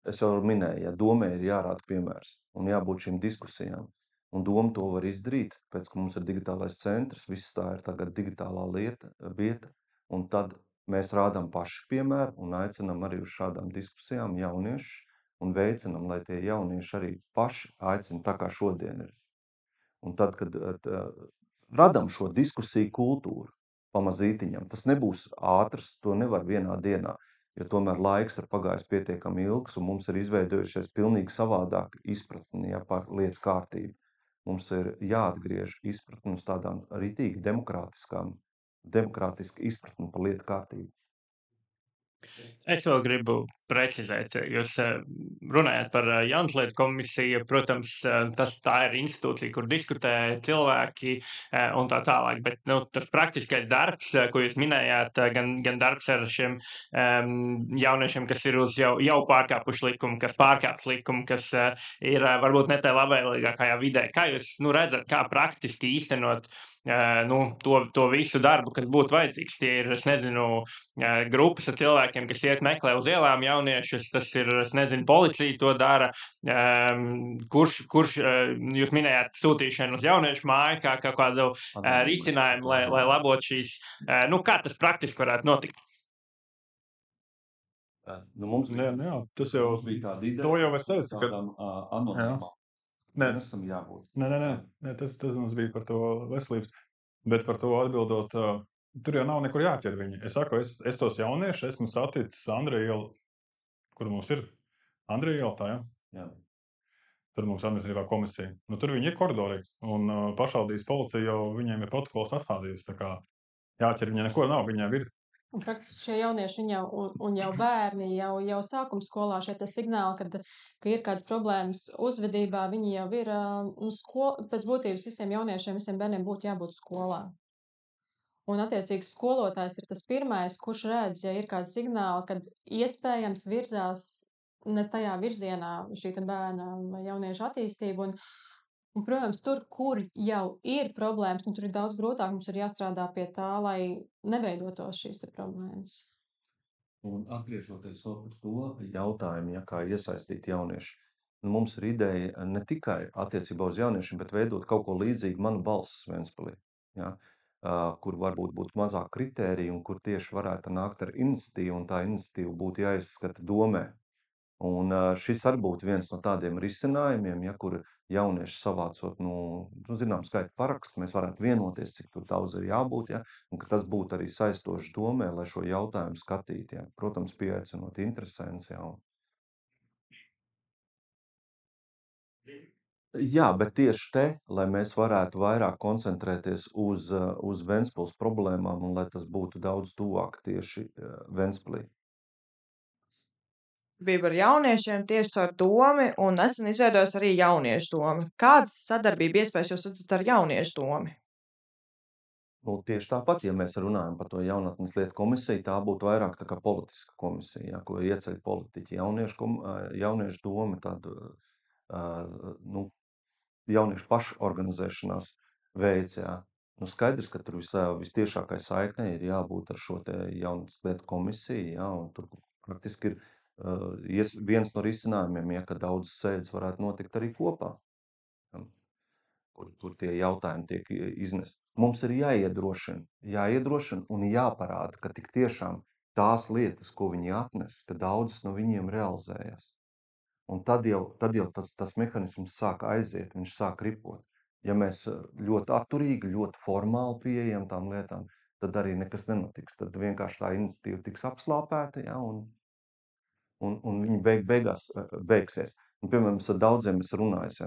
Es jau minēju, ja domē ir jārāda piemērs un jābūt šīm diskusijām. Un doma to var izdarīt, pēc, ka mums ir digitālais centrs, viss tā ir tagad digitālā vieta, un tad mēs rādām paši piemēru un aicinām arī uz šādām diskusijām jauniešus un veicinām, lai tie jaunieši arī paši aicina tā kā šodien ir. Un tad, kad radam šo diskusiju kultūru pamazītiņam, tas nebūs ātrs, to nevar vienā dienā, jo tomēr laiks ir pagājis pietiekami ilgs un mums ir izveidojušies pilnīgi savādāk izpratni, ja, par lietu kārtību. Mums ir jāatgriež izpratni uz tādām ritīgi demokrātiski izpratni par lietu kārtību. Es vēl gribu precizēt, jūs runājat par Jaunatnes lietu komisiju, protams, tā ir institūcija, kur diskutē cilvēki un tā tālāk, bet tas praktiskais darbs, ko jūs minējāt, gan darbs ar šiem jauniešiem, kas ir uz jau pārkāpuši likumu, kas pārkāps likumu, kas ir varbūt ne tā labvēlīgākajā vidē. Kā jūs redzat, kā praktiski īstenot to visu darbu, kas būtu vajadzīgs? Tie ir, es nezinu, grupas ar cilvēkiem, kas iet meklē uz ielām jauniešus, tas ir, es nezinu, policija to dara, kurš jūs minējāt sūtīšanu uz jauniešu māju, kā kādu risinājumu, lai labot šīs, kā tas praktiski varētu notikt? Mums tas jau bija tāda ideja, to jau es teicu, ka anonīmā. Mēs esam jābūt. Nē, tas mums bija par to veselības, bet par to atbildot, tur jau nav nekur jāķer viņi. Es saku, es tos jauniešus esmu saticis Andreja ielu kur mums ir Andrija Jeltā, ja? Jā. Tur mums administratīvā komisija. Nu, tur viņi ir koridorī, un pašvaldības policija jau viņiem ir protokols sastādījusi. Tā kā jāķer viņiem neko nav, viņiem ir. Un praktiski šie jaunieši viņi jau, un jau bērni, jau sākuma skolā šie te signāli, ka ir kādas problēmas uzvedībā, viņi jau ir, pēc būtības visiem jauniešiem, visiem bērniem būtu jābūt skolā. Un attiecīgi skolotājs ir tas pirmais, kurš redz, ja ir kādi signāli, kad iespējams virzās ne tajā virzienā šī te bērna vai jaunieša attīstība. Un, protams, tur, kur jau ir problēmas, tur ir daudz grūtāk, mums ir jāstrādā pie tā, lai neveidotos šīs te problēmas. Un atgriežoties vēl par to jautājumu, ja kā iesaistīt jaunieši, mums ir ideja ne tikai attiecībā uz jauniešiem, bet veidot kaut ko līdzīgu Manu balss Ventspilī, ja, kur varbūt būtu mazāk kritēriju un kur tieši varētu nākt ar iniciatīvu, un tā iniciatīva būtu jāizskata domē. Un šis arī būtu viens no tādiem risinājumiem, ja, kur jaunieši savācot, zinām skaitu parakstu, mēs varētu vienoties, cik tur daudz ir jābūt, ja, un ka tas būtu arī saistoši domē, lai šo jautājumu skatītu. Ja. Protams, pieaicinot interesants. Ja. Jā, bet tieši te, lai mēs varētu vairāk koncentrēties uz Ventspils problēmām un lai tas būtu daudz tuvāk tieši Ventspilī. Bija ar jauniešiem tieši caur domu, un nesen izveidojas arī jauniešu domu. Kādas sadarbība iespējas jūs redzat ar jauniešu domu? Tieši tāpat, ja mēs runājam par to jaunatnes lietu komisiju, tā būtu vairāk tā kā politiska komisija, ja, ko ieceļ politiķi. Jauniešu doma, tāda jauniešu pašorganizēšanās veids. Ja. Skaidrs, ka tur vistiešākai saiknei ir jābūt ar šo te jaunatnes lietu komisiju, ja, un tur praktiski ir viens no risinājumiem, ja, ka daudzas sēdes varētu notikt arī kopā, ja, kur tie jautājumi tiek iznesti. Mums ir jāiedrošina un jāparāda, ka tik tiešām tās lietas, ko viņi atnes, ka daudzas no viņiem realizējas. Un tad jau tas mehanisms sāk aiziet, viņš sāk ripot. Ja mēs ļoti atturīgi, ļoti formāli pieejam tām lietām, tad arī nekas nenotiks. Tad vienkārši tā iniciatīva tiks apslāpēta, ja, un viņi beigās beigsies. Piemēram, ar daudziem es runāju, ja,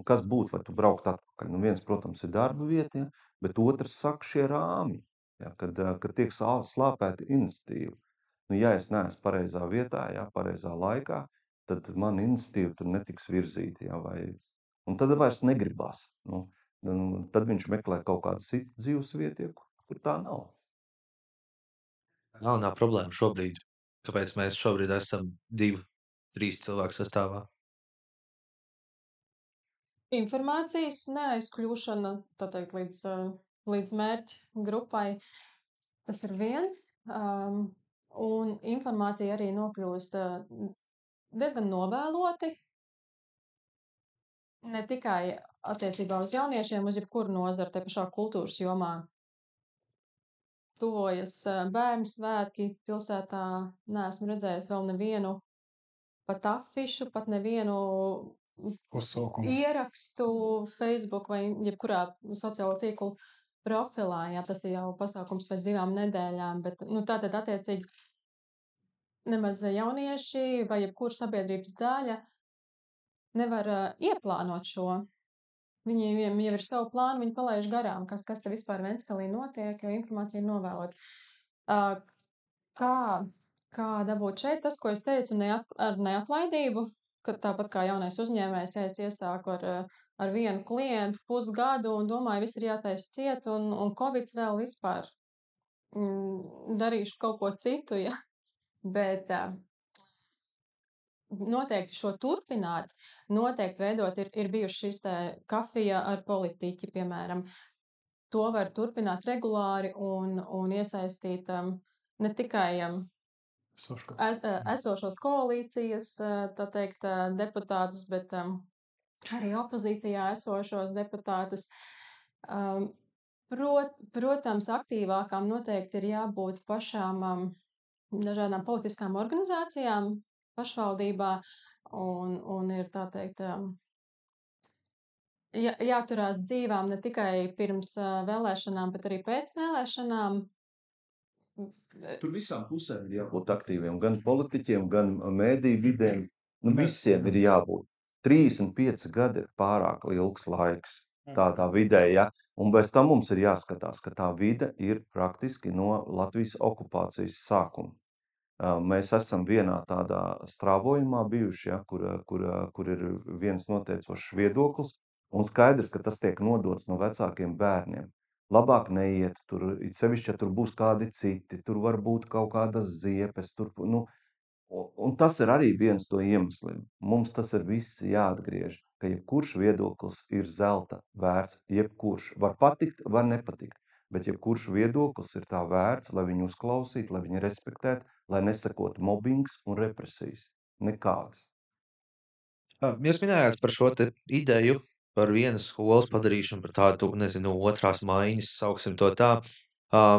kas būtu, lai tu brauktu atpakaļ. Viens, protams, ir darba vieta, ja, bet otrs saka šie rāmi, ja, kad tiek slāpēta iniciatīva. Ja es neesmu pareizā vietā, ja, pareizā laikā, tad man iniciatīva tur netiks virzīta. Ja, un tad vairs negribās. Tad viņš meklē kaut kādu citu dzīves vietu, kur tā nav. Nav problēma šobrīd. Kāpēc mēs šobrīd esam 2-3 cilvēku sastāvā? Informācijas neaizkļūšana, tā teikt, līdz mērķa grupai, tas ir viens. Un informācija arī nokļūst diezgan novēloti. Ne tikai attiecībā uz jauniešiem, uz jebkuru nozaru, te pašā kultūras jomā. Tuvojas bērnu svētki pilsētā, neesmu redzējis vēl nevienu pat afišu, pat nevienu ierakstu Facebook vai jebkurā sociālo tīklu profilā. Jā, tas ir jau pasākums pēc 2 nedēļām, bet tātad attiecīgi nemaz jaunieši vai jebkura sabiedrības daļa nevar ieplānot šo. Viņiem jau ir savu plānu, viņi palaiž garām, kas te vispār Ventspilī notiek, jo informācija ir novēlot. Kā dabūt šeit tas, ko es teicu, ar neatlaidību, ka tāpat kā jaunais uzņēmējs, ja es iesāku ar vienu klientu pusgadu un domāju, viss ir jātaisa ciet, un Covids vēl vispār darīšu kaut ko citu, ja, bet noteikti šo turpināt, noteikti veidot ir bijuši šīs te kafija ar politiķi, piemēram. To var turpināt regulāri un iesaistīt ne tikai esošos koalīcijas, tā teikt, deputātus, bet arī opozīcijā esošos deputātus. Protams, aktīvākām noteikti ir jābūt pašām dažādām politiskām organizācijām pašvaldībā un ir, tā teikt, jāturās dzīvām ne tikai pirms vēlēšanām, bet arī pēc vēlēšanām. Tur visām pusēm ir jābūt aktīviem, gan politiķiem, gan mēdīju vidēm. Nu, visiem ir jābūt. 35 gadi ir pārāk ilgs laiks tādā vidē, ja? Un bez tam mums ir jāskatās, ka tā vide ir praktiski no Latvijas okupācijas sākuma. Mēs esam vienā tādā strāvojumā bijuši, ja, kur ir viens noteicošs viedoklis, un skaidrs, ka tas tiek nodots no vecākiem bērniem. Labāk neiet tur, it sevišķi, ja tur būs kādi citi, tur var būt kaut kādas ziepes, tur, nu, un tas ir arī viens no iemesliem. Mums tas ir viss jāatgriež, ka jebkurš viedoklis ir zelta vērts, jebkurš var patikt, var nepatikt, bet jebkurš viedoklis ir tā vērts, lai viņu uzklausītu, lai viņu respektētu, lai nesakotu mobbings un represijas. Nekādas. Jūs minējāt par šo te ideju par vienas skolas padarīšanu par tādu, nezinu, otrās maiņas, sauksim to tā.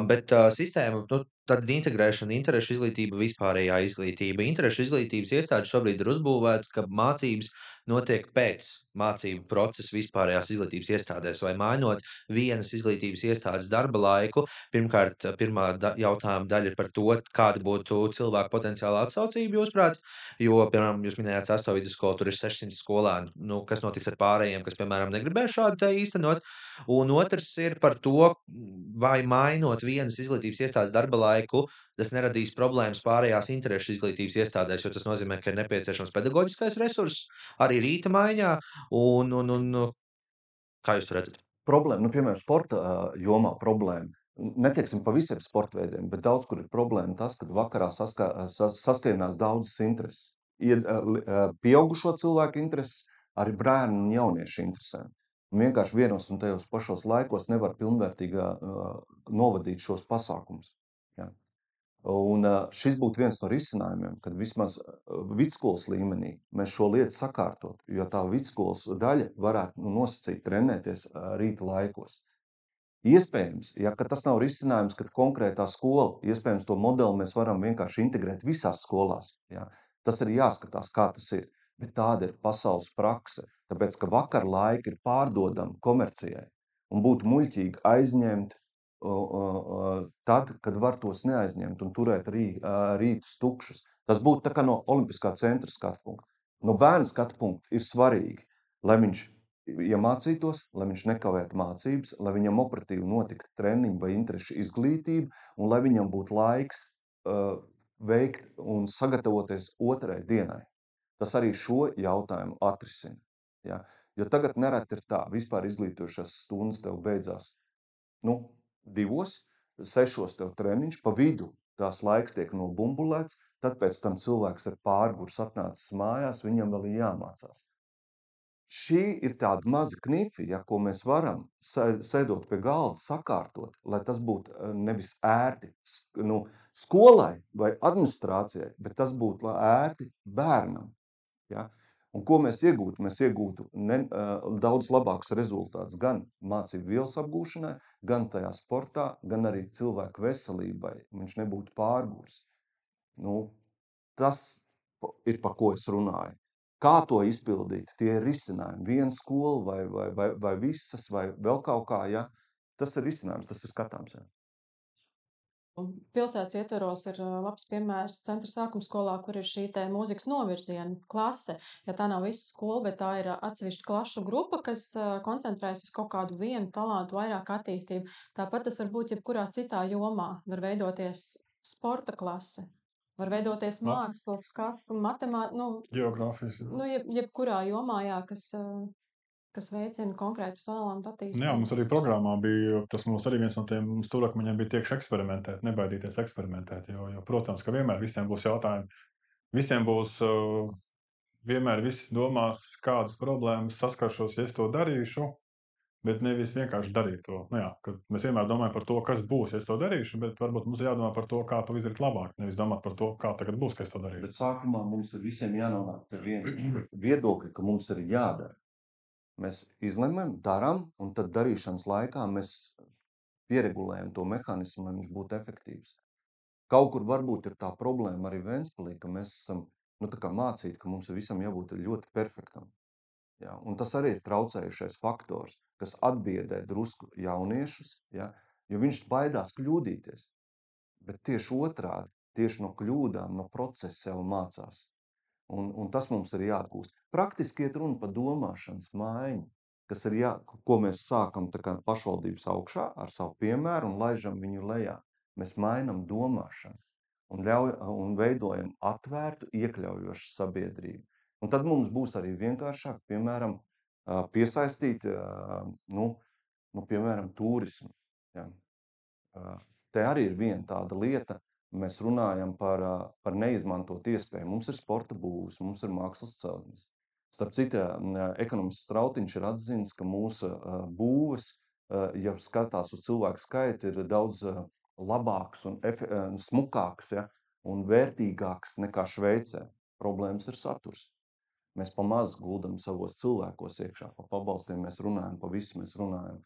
Bet sistēma, nu, tad integrēšana, interešu izglītība, vispārējā izglītība. Interešu izglītības iestādes šobrīd ir uzbūvētas, ka mācības notiek pēc mācību procesa vispārējās izglītības iestādēs vai mainot vienas izglītības iestādes darba laiku. Pirmkārt, pirmā jautājuma daļa ir par to, kāda būtu cilvēku potenciāla atsaucība, jūsuprāt, jo, piemēram, jūs minējāt 8. vidusskolu, tur ir 600 skolēni. Nu, kas notiks ar pārējiem, kas, piemēram, negribēs šādu te īstenot? Un otrs ir par to, vai mainot vienas izglītības iestādes darba laiku, tas neradīs problēmas pārējās interešu izglītības iestādēs, jo tas nozīmē, ka ir nepieciešams pedagoģiskais resurss arī rīta maiņā. Kā jūs to redzat? Problēma, nu, piemēram, sporta jomā problēma. Netieksim pa visiem sporta veidiem, bet daudz, kur ir problēma tas, ka vakarā saskrienās daudzas intereses. Pieaugušo cilvēku intereses, arī bērnu un jauniešu interesēm. Un vienkārši vienos un tajos pašos laikos nevar pilnvērtīgā novadīt šos pasākumus. Ja. Un šis būtu viens no risinājumiem, kad vismaz vidskolas līmenī mēs šo lietu sakārtot, jo tā vidskolas daļa varētu nosacīt trenēties rīta laikos. Iespējams, ja tas nav risinājums, kad konkrētā skola, iespējams, to modeli mēs varam vienkārši integrēt visās skolās. Ja? Tas ir jāskatās, kā tas ir. Bet tāda ir pasaules prakse, tāpēc, ka vakar laika ir pārdodama komercijai un būtu muļķīgi aizņemt tad, kad var tos neaizņemt un turēt rītus tukšus. Tas būtu tā kā no olimpiskā centra skatu punkta. No bērna skatu punkta ir svarīgi, lai viņš iemācītos, lai viņš nekavētu mācības, lai viņam operatīvi notiktu treniņi vai interešu izglītība un lai viņam būtu laiks veikt un sagatavoties otrai dienai. Tas arī šo jautājumu atrisina. Ja? Jo tagad nereti ir tā, vispār izglītojušās stundas tev beidzās 2, 6 tev treniņš, pa vidu tās laiks tiek nobumbulēts, tad pēc tam cilvēks ir pārgurs atnācis mājās, viņam vēl ir jāmācās. Šī ir tāda maza knifi, ja, ko mēs varam sēdot pie galda sakārtot, lai tas būtu nevis ērti skolai vai administrācijai, bet tas būtu ērti bērnam. Ja. Un ko mēs iegūtu? Mēs iegūtu daudz labāks rezultāts gan mācību vielas apgūšanai, gan tajā sportā, gan arī cilvēku veselībai. Viņš nebūtu pārgurs. Tas ir, par ko es runāju. Kā to izpildīt? Tie ir risinājumi. Viena skola vai visas, vai vēl kaut kā, ja? Tas ir risinājums, tas ir skatāms. Ja. Pilsētas ietveros ir labs piemērs centra sākuma skolā, kur ir šī te mūzikas novirziena klase. Ja tā nav visa skola, bet tā ir atsevišķa klašu grupa, kas koncentrējas uz kaut kādu vienu talantu, vairāk attīstību. Tāpat tas var būt jebkurā citā jomā. Var veidoties sporta klase, var veidoties mākslas klase, Geogrāfijas. Jebkurā jomā, jā, kas veicina konkrētu talantu attīstību. Jā, mums arī programmā bija, tas mums arī viens no tiem stūrakmeņiem bija tieši eksperimentēt, nebaidīties eksperimentēt, jo, protams, ka vienmēr visiem būs jautājumi, visiem būs, vienmēr visi domās, kādas problēmas saskaršos, ja es to darīšu, bet nevis vienkārši darīt to. Kad mēs vienmēr domājam par to, kas būs, ja es to darīšu, bet varbūt mums jādomā par to, kā to izdarīt labāk, nevis domāt par to, kā tagad būs, ka es to darīšu. Bet sākumā mums ir visiem jānonāk pie viena viedokļa, ka mums ir jādara. Mēs izlemjam, darām, un tad darīšanas laikā mēs pieregulējam to mehānismu, lai viņš būtu efektīvs. Kaut kur varbūt ir tā problēma arī Ventspilī, ka mēs esam mācīti, ka mums visam jābūt ļoti perfektam. Ja? Un tas arī ir traucējušais faktors, kas atbiedē drusku jauniešus, ja? Jo viņš baidās kļūdīties. bet tieši otrādi, tieši no kļūdām, no procesa jau mācās. Un tas mums ir jāatgūst. Praktiski iet runa par domāšanas maiņu, kas ir ko mēs sākam tā kā pašvaldības augšā ar savu piemēru un laižam viņu lejā. Mēs mainam domāšanu un veidojam atvērtu, iekļaujošu sabiedrību. Un tad mums būs arī vienkāršāk, piemēram, piesaistīt, piemēram, turismu. Ja. Te arī ir viena tāda lieta, mēs runājam par neizmantot iespēju. Mums ir sporta būvs, mums ir mākslas celtnes. Starp citu, ekonomists Strautiņš ir atzinis, ka mūsu būves, ja skatās uz cilvēku skaitu, ir daudz labāks un smukāks, ja, un vērtīgāks nekā Šveicē. Problēmas ir saturs. Mēs pa maz guldam savos cilvēkos iekšā, pa pabalstiem mēs runājam, pa visu mēs runājam.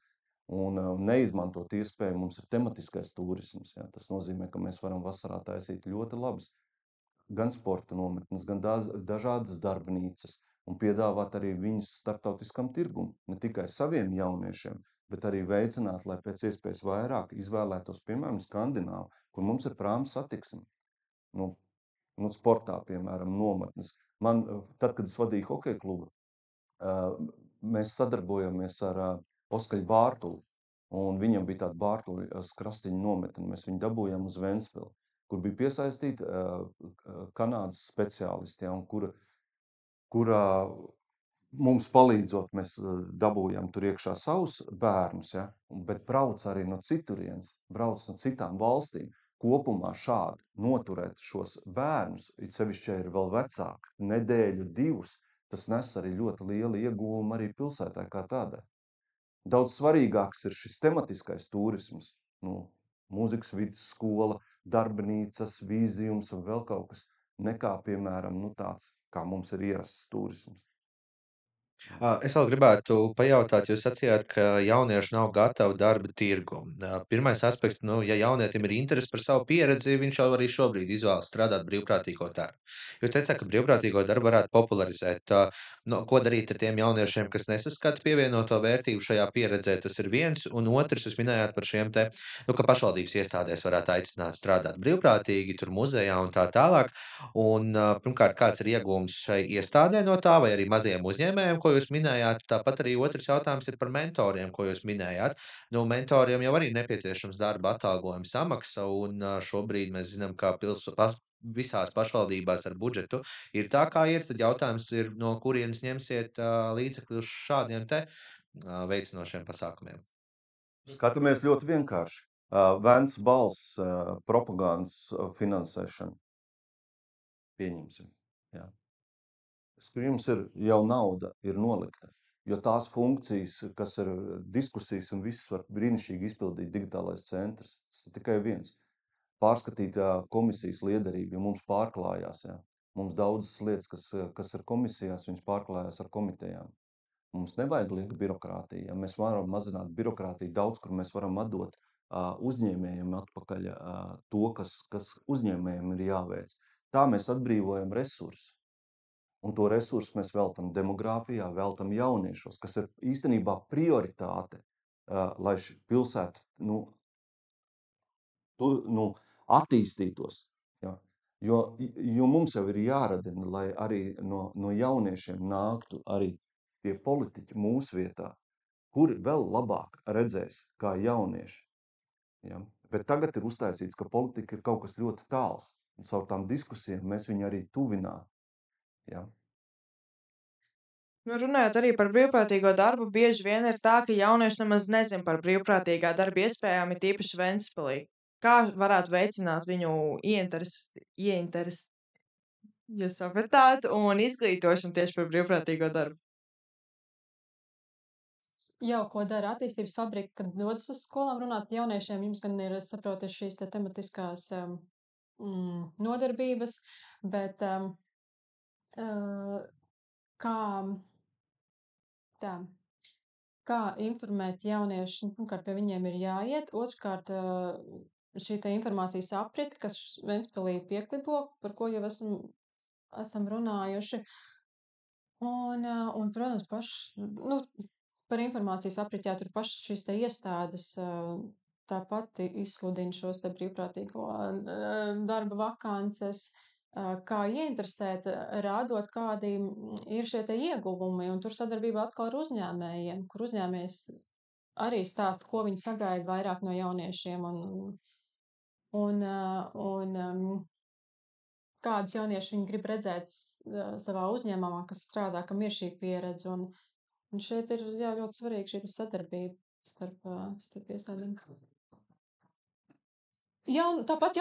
Un neizmantot iespēju, mums ir tematiskais turisms. Ja. Tas nozīmē, ka mēs varam vasarā taisīt ļoti labas gan sporta nometnes, gan dažādas darbnīcas un piedāvāt arī viņus starptautiskam tirgum, ne tikai saviem jauniešiem, bet arī veicināt, lai pēc iespējas vairāk izvēlētos, piemēram, Skandināvu, kur mums ir prāma satiksme. Sportā, piemēram, nometnes. Man, tad, kad es vadīju hokeja klubu, mēs sadarbojamies ar Oskaļu Bārtuli, un viņam bija tāda Bārtuļa krastiņa nometne. Mēs viņu dabūjām uz Ventspili, kur bija piesaistīti Kanādas speciālisti, ja, un kura mums palīdzot, mēs dabūjām tur iekšā savus bērnus, ja, bet brauc arī no citurienes, brauc no citām valstīm. Kopumā šādi noturēt šos bērnus, it sevišķi ir vēl vecāki, nedēļu, 2, tas nes arī ļoti lielu ieguvumu arī pilsētā kā tādai. Daudz svarīgāks ir šis tematiskais turisms, mūzikas vidusskola, darbnīcas, vīzijums un vēl kaut kas, nekā, piemēram, tāds, kā mums ir ierasts turisms. Es vēl gribētu pajautāt, jūs sacījāt, ka jaunieši nav gatavi darba tirgum. Pirmais aspekts, ja jaunietim ir interese par savu pieredzi, viņš jau arī šobrīd izvēlas strādāt brīvprātīgo darbu. Jūs teicāt, ka brīvprātīgo darbu varētu popularizēt. Ko darīt ar tiem jauniešiem, kas nesaskata pievienoto vērtību šajā pieredzē? Tas ir viens, un otrs, jūs minējāt par šiem te, ka pašvaldības iestādēs varētu aicināt strādāt brīvprātīgi, tur muzejā un tā tālāk. Un, pirmkārt, kāds ir iegūms šai iestādē no tā, vai arī mazajiem uzņēmējiem, ko jūs minējāt? Tāpat arī otrs jautājums ir par mentoriem, ko jūs minējāt. Mentoriem jau arī nepieciešams darba atalgojuma samaksa, un šobrīd mēs zinām, ka visās pašvaldībās ar budžetu ir tā, kā ir. Tad jautājums ir, no kurienes ņemsiet līdzekļus šādiem te veicinošiem pasākumiem? Skatāmies ļoti vienkārši. Vēns balss propagandas finansēšana. Pieņemsim. Jā. Jums ir jau nauda ir nolikta, jo tās funkcijas, kas ir diskusijas un viss var brīnišķīgi izpildīt digitālais centrs, tas ir tikai viens. Pārskatīt komisijas liederību, jo mums pārklājās. Jā. Mums daudzas lietas, kas ir komisijās, viņas pārklājās ar komitejām. Mums nevajag lieka birokrātija. Ja mēs varam mazināt birokrātiju daudz, kur mēs varam atdot uzņēmējiem atpakaļ to, kas uzņēmējiem ir jāveic. Tā mēs atbrīvojam resursus. Un to resursu mēs veltam demogrāfijā, veltam jauniešos, kas ir īstenībā prioritāte, lai šī pilsēta attīstītos. Ja. Jo mums jau ir jāradina, lai arī no jauniešiem nāktu arī tie politiķi mūsu vietā, kuri vēl labāk redzēs kā jaunieši. Ja. Bet tagad ir uztaisīts, ka politika ir kaut kas ļoti tāls. Un caur tām diskusijām mēs viņu arī tuvinām. Ja. Runājot arī par brīvprātīgo darbu, bieži vien ir tā, ka jaunieši nemaz nezin par brīvprātīgā darba iespējām, ir tīpaši Ventspilī. Kā varētu veicināt viņu jūs sapratāt, un izglītošanu tieši par brīvprātīgo darbu? Jau ko dara attīstības fabrika, kad dodas uz skolām runāt ar jauniešiem, jums gan ir, es saprotu, šīs tematiskās nodarbības, bet kā informēt jauniešus, pirmkārt pie viņiem ir jāiet, otrkārt šī informācijas aprite, kas Ventspilī pieklipo, par ko jau esam runājuši, un protams, par informācijas apriti, jā, tur pašas šīs iestādes tāpat izsludina šos te brīvprātīgo darba vakances, kā ieinteresēt, rādot, kādi ir šie te ieguvumi, un tur sadarbība atkal ar uzņēmējiem, kur uzņēmējs arī stāsta, ko viņi sagaida vairāk no jauniešiem un kādus jauniešus viņi grib redzēt savā uzņēmumā, kas strādā, kam ir šī pieredze. Un šeit ir ļoti svarīga šī sadarbība starp iestādēm. Tāpat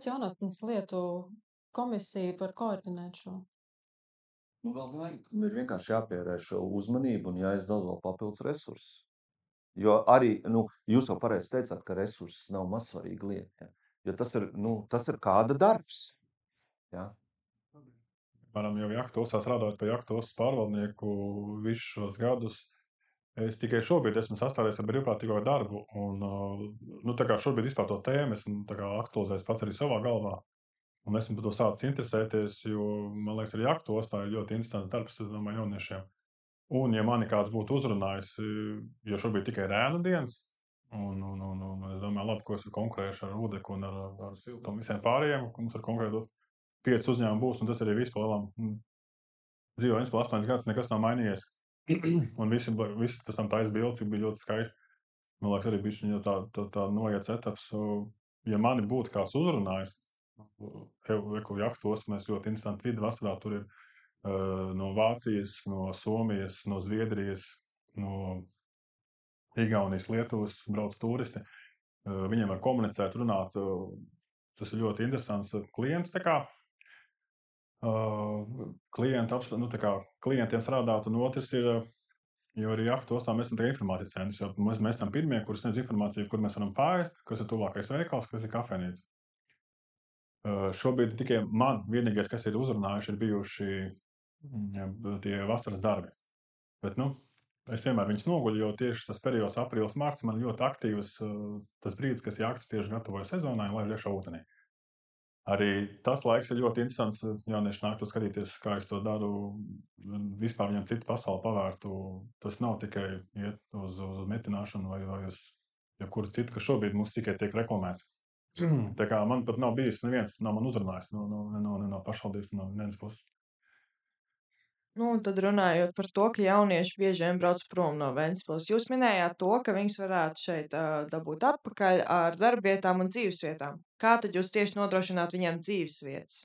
jaunatnes lietu komisija var koordinēt šo. Ir vienkārši jāpievērš uzmanību un jāizdala vēl papildus resursus. Jo arī, jūs jau pareizi teicāt, ka resursus nav mazsvarīga lieta. Ja? Jo tas ir kāda darbs. Ja? Varam jau Jaktosā strādāt par Jaktos pārvaldnieku visus šos gadus. Es tikai šobrīd esmu sastādies ar brīvprātīgo darbu, un tā kā šobrīd vispār to tēmu esmu tā kā aktualizējis pats arī savā galvā, un esmu par to sācis interesēties, jo, man liekas, arī Jaktos tā ir ļoti interesants darbs, es domāju, jauniešiem. Un, ja mani kāds būtu uzrunājis, jo šobrīd tikai ir ēnu dienas, un es domāju, labi, ko es varu konkurēšu ar Udeku un ar Siltu un visiem pārējiem, ka mums ar konkrētu 5 uzņēmumu būs, un tas arī viss palielam. Dzīvo Ventspilī 8 gadus, nekas nav mainījies. Un visi pēc tam taisa bildes, cik bija ļoti skaisti. Man liekas, arī bišķiņ tā noiets etaps. Ja mani būtu kāds uzrunājis, Jaktos, mēs ļoti interesanti vidi vasarā, tur ir no Vācijas, no Somijas, no Zviedrijas, no Igaunijas, Lietuvas brauc turisti. Viņiem var komunicēt, runāt. Tas ir ļoti interesants klients, tā kā klientiem strādāt, un otrs ir, jo arī Jaktostā mēs esam tā informācijas centrs, jo mēs esam pirmie, kurus sniedz informāciju, kur mēs varam pārēst, kas ir tuvākais veikals, kas ir kafejnīca. Šobrīd tikai man vienīgais, kas ir uzrunājuši, ir bijuši tie vasaras darbi. Bet, es vienmēr viņus noguļu, jo tieši tas periods aprīlis, marts man ļoti aktīvs tas brīdis, kas Jakts tieši gatavoja sezonai, lai iekšā ūdenī. Arī tas laiks ir ļoti interesants. Jaunieši nāk to skatīties, kā es to daru. Vispār viņam citu pasauli pavērtu. Tas nav tikai iet uz metināšanu vai uz jebkuru citu, kas šobrīd mums tikai tiek reklamēts. Tā kā man pat nav bijis neviens, nav man uzrunājis no pašvaldības, no vienas puses. Un tad runājot par to, ka jaunieši bieži vien brauc prom no Ventspils. Jūs minējāt to, ka viņus varētu šeit dabūt atpakaļ ar darbvietām un dzīvesvietām. Kā tad jūs tieši nodrošināt viņiem dzīvesvietas?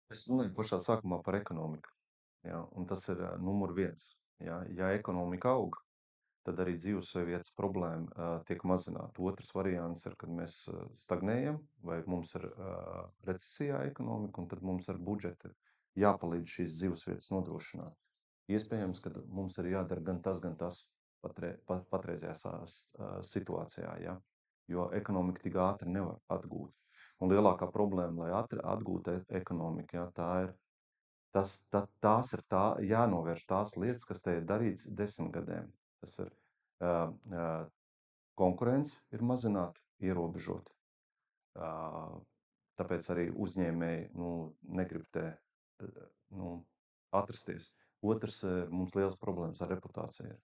Es runāju pašā sākumā par ekonomiku. Ja, un tas ir numur 1. Ja ekonomika aug, tad arī dzīvesvietas problēma tiek mazināta. Otrs variants ir, kad mēs stagnējam vai mums ir recesijā ekonomika, un tad mums ar budžeti jāpalīdz šīs dzīvesvietas nodrošināt. Iespējams, ka mums ir jādara gan tas patreizējā situācijā, ja? Jo ekonomika tik ātri nevar atgūt. Un lielākā problēma, lai atgūtu ekonomiku, ja, tās ir jānovērš tās lietas, kas te ir darīts 10 gadiem. Tas ir konkurence ir mazināta, ierobežot. Tāpēc arī uzņēmēji negrib te atrasties. Otrs, mums liels problēmas ar reputāciju.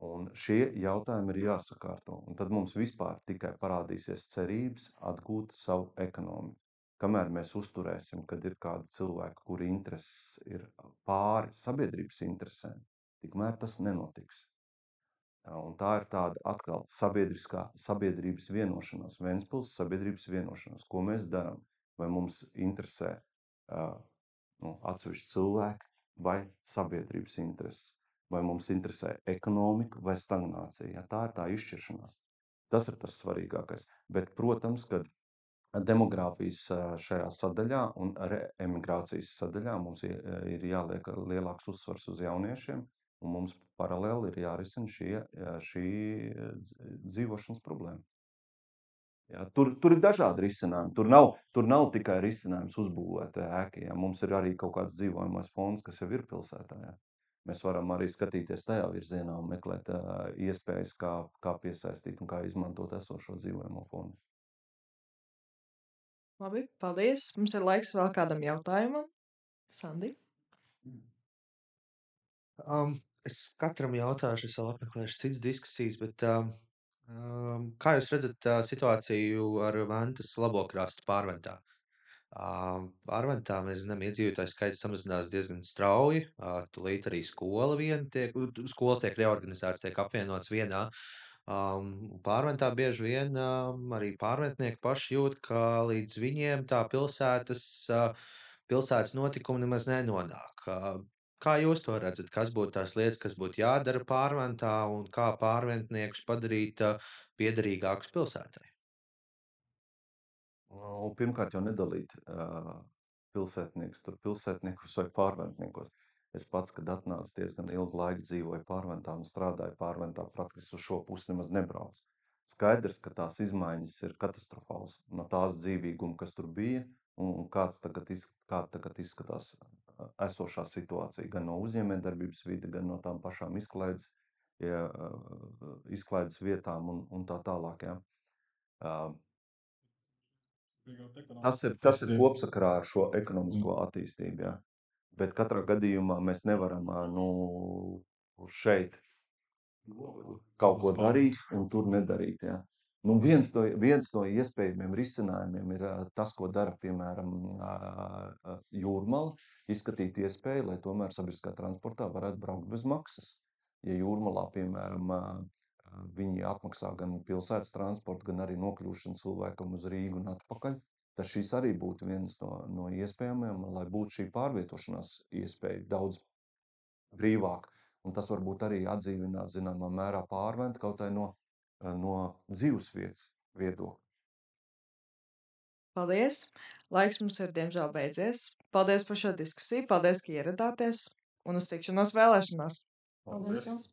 Un šie jautājumi ir jāsakārto. Un tad mums vispār tikai parādīsies cerības atgūt savu ekonomiku. Kamēr mēs uzturēsim, kad ir kādi cilvēki, kuri intereses ir pāri sabiedrības interesēm, tikmēr tas nenotiks. Un tā ir tāda atkal sabiedrības vienošanās, Ventspils sabiedrības vienošanās. Ko mēs darām? Vai mums interesē atsevišķi cilvēki vai sabiedrības intereses? Vai mums interesē ekonomika vai stagnācija? Ja, tā ir tā izšķiršanās. Tas ir tas svarīgākais. Bet, protams, kad demogrāfijas šajā sadaļā un emigrācijas sadaļā mums ir jāliek lielāks uzsvars uz jauniešiem, un mums paralēli ir jārisina šī dzīvošanas problēma. Ja, tur ir dažādi risinājumi. Tur nav tikai risinājums uzbūvēt ēku. Ja. Mums ir arī kaut kāds dzīvojamais fonds, kas jau ir pilsētā. Ja. Mēs varam arī skatīties tajā virzienā un meklēt iespējas, kā piesaistīt un kā izmantot esošo dzīvojamo fondu. Labi, paldies. Mums ir laiks vēl kādam jautājumam. Sandi? Es katram jautāšu, es vēl apmeklēšu citas diskusijas, bet kā jūs redzat situāciju ar Ventas Labokrastu Pārventā? Pārventā mēs zinām, iedzīvotāju skaits samazinās diezgan strauji. Tūlīt arī skolas tiek reorganizētas, tiek apvienotas vienā. Pārventā bieži vien arī pārventnieki paši jūt, ka līdz viņiem tā pilsētas notikumi nemaz nenonāk. Kā jūs to redzat? Kas būtu tās lietas, kas būtu jādara Pārventā un kā pārventniekus padarīt piederīgākus pilsētai? Pirmkārt, jau nedalīt pilsētniekus vai pārventniekus. Es pats, kad atnācu, diezgan ilgu laiku dzīvoju Pārventā un strādāju Pārventā, praktiski uz šo pusi nemaz nebraucu. Skaidrs, ka tās izmaiņas ir katastrofāls no tās dzīvīguma, kas tur bija, un kā tagad izskatās esošā situācija, gan no uzņēmējdarbības vide, gan no tām pašām izklaides vietām un tā tālāk. Ja. Tas ir kopsakarā ar šo ekonomisko attīstību, jā. Bet katrā gadījumā mēs nevaram šeit kaut ko darīt un tur nedarīt, jā. Viens no iespējamiem risinājumiem ir tas, ko dara, piemēram, Jūrmala, izskatīt iespēju, lai tomēr sabiedriskā transportā varētu braukt bez maksas. Ja Jūrmalā, piemēram, viņi apmaksā gan pilsētas transportu, gan arī nokļūšanu cilvēkam uz Rīgu un atpakaļ, tad šis arī būtu viens no iespējamiem, lai būtu šī pārvietošanās iespēja daudz brīvāk. Un tas varbūt arī atdzīvināt zināmā mērā Pārventu kaut vai no dzīvesvietas viedokļa. Paldies! Laiks mums ir diemžēl beidzies. Paldies par šo diskusiju, paldies, ka ieradāties un uz tikšanos vēlēšanās. Paldies jums!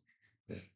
Yes.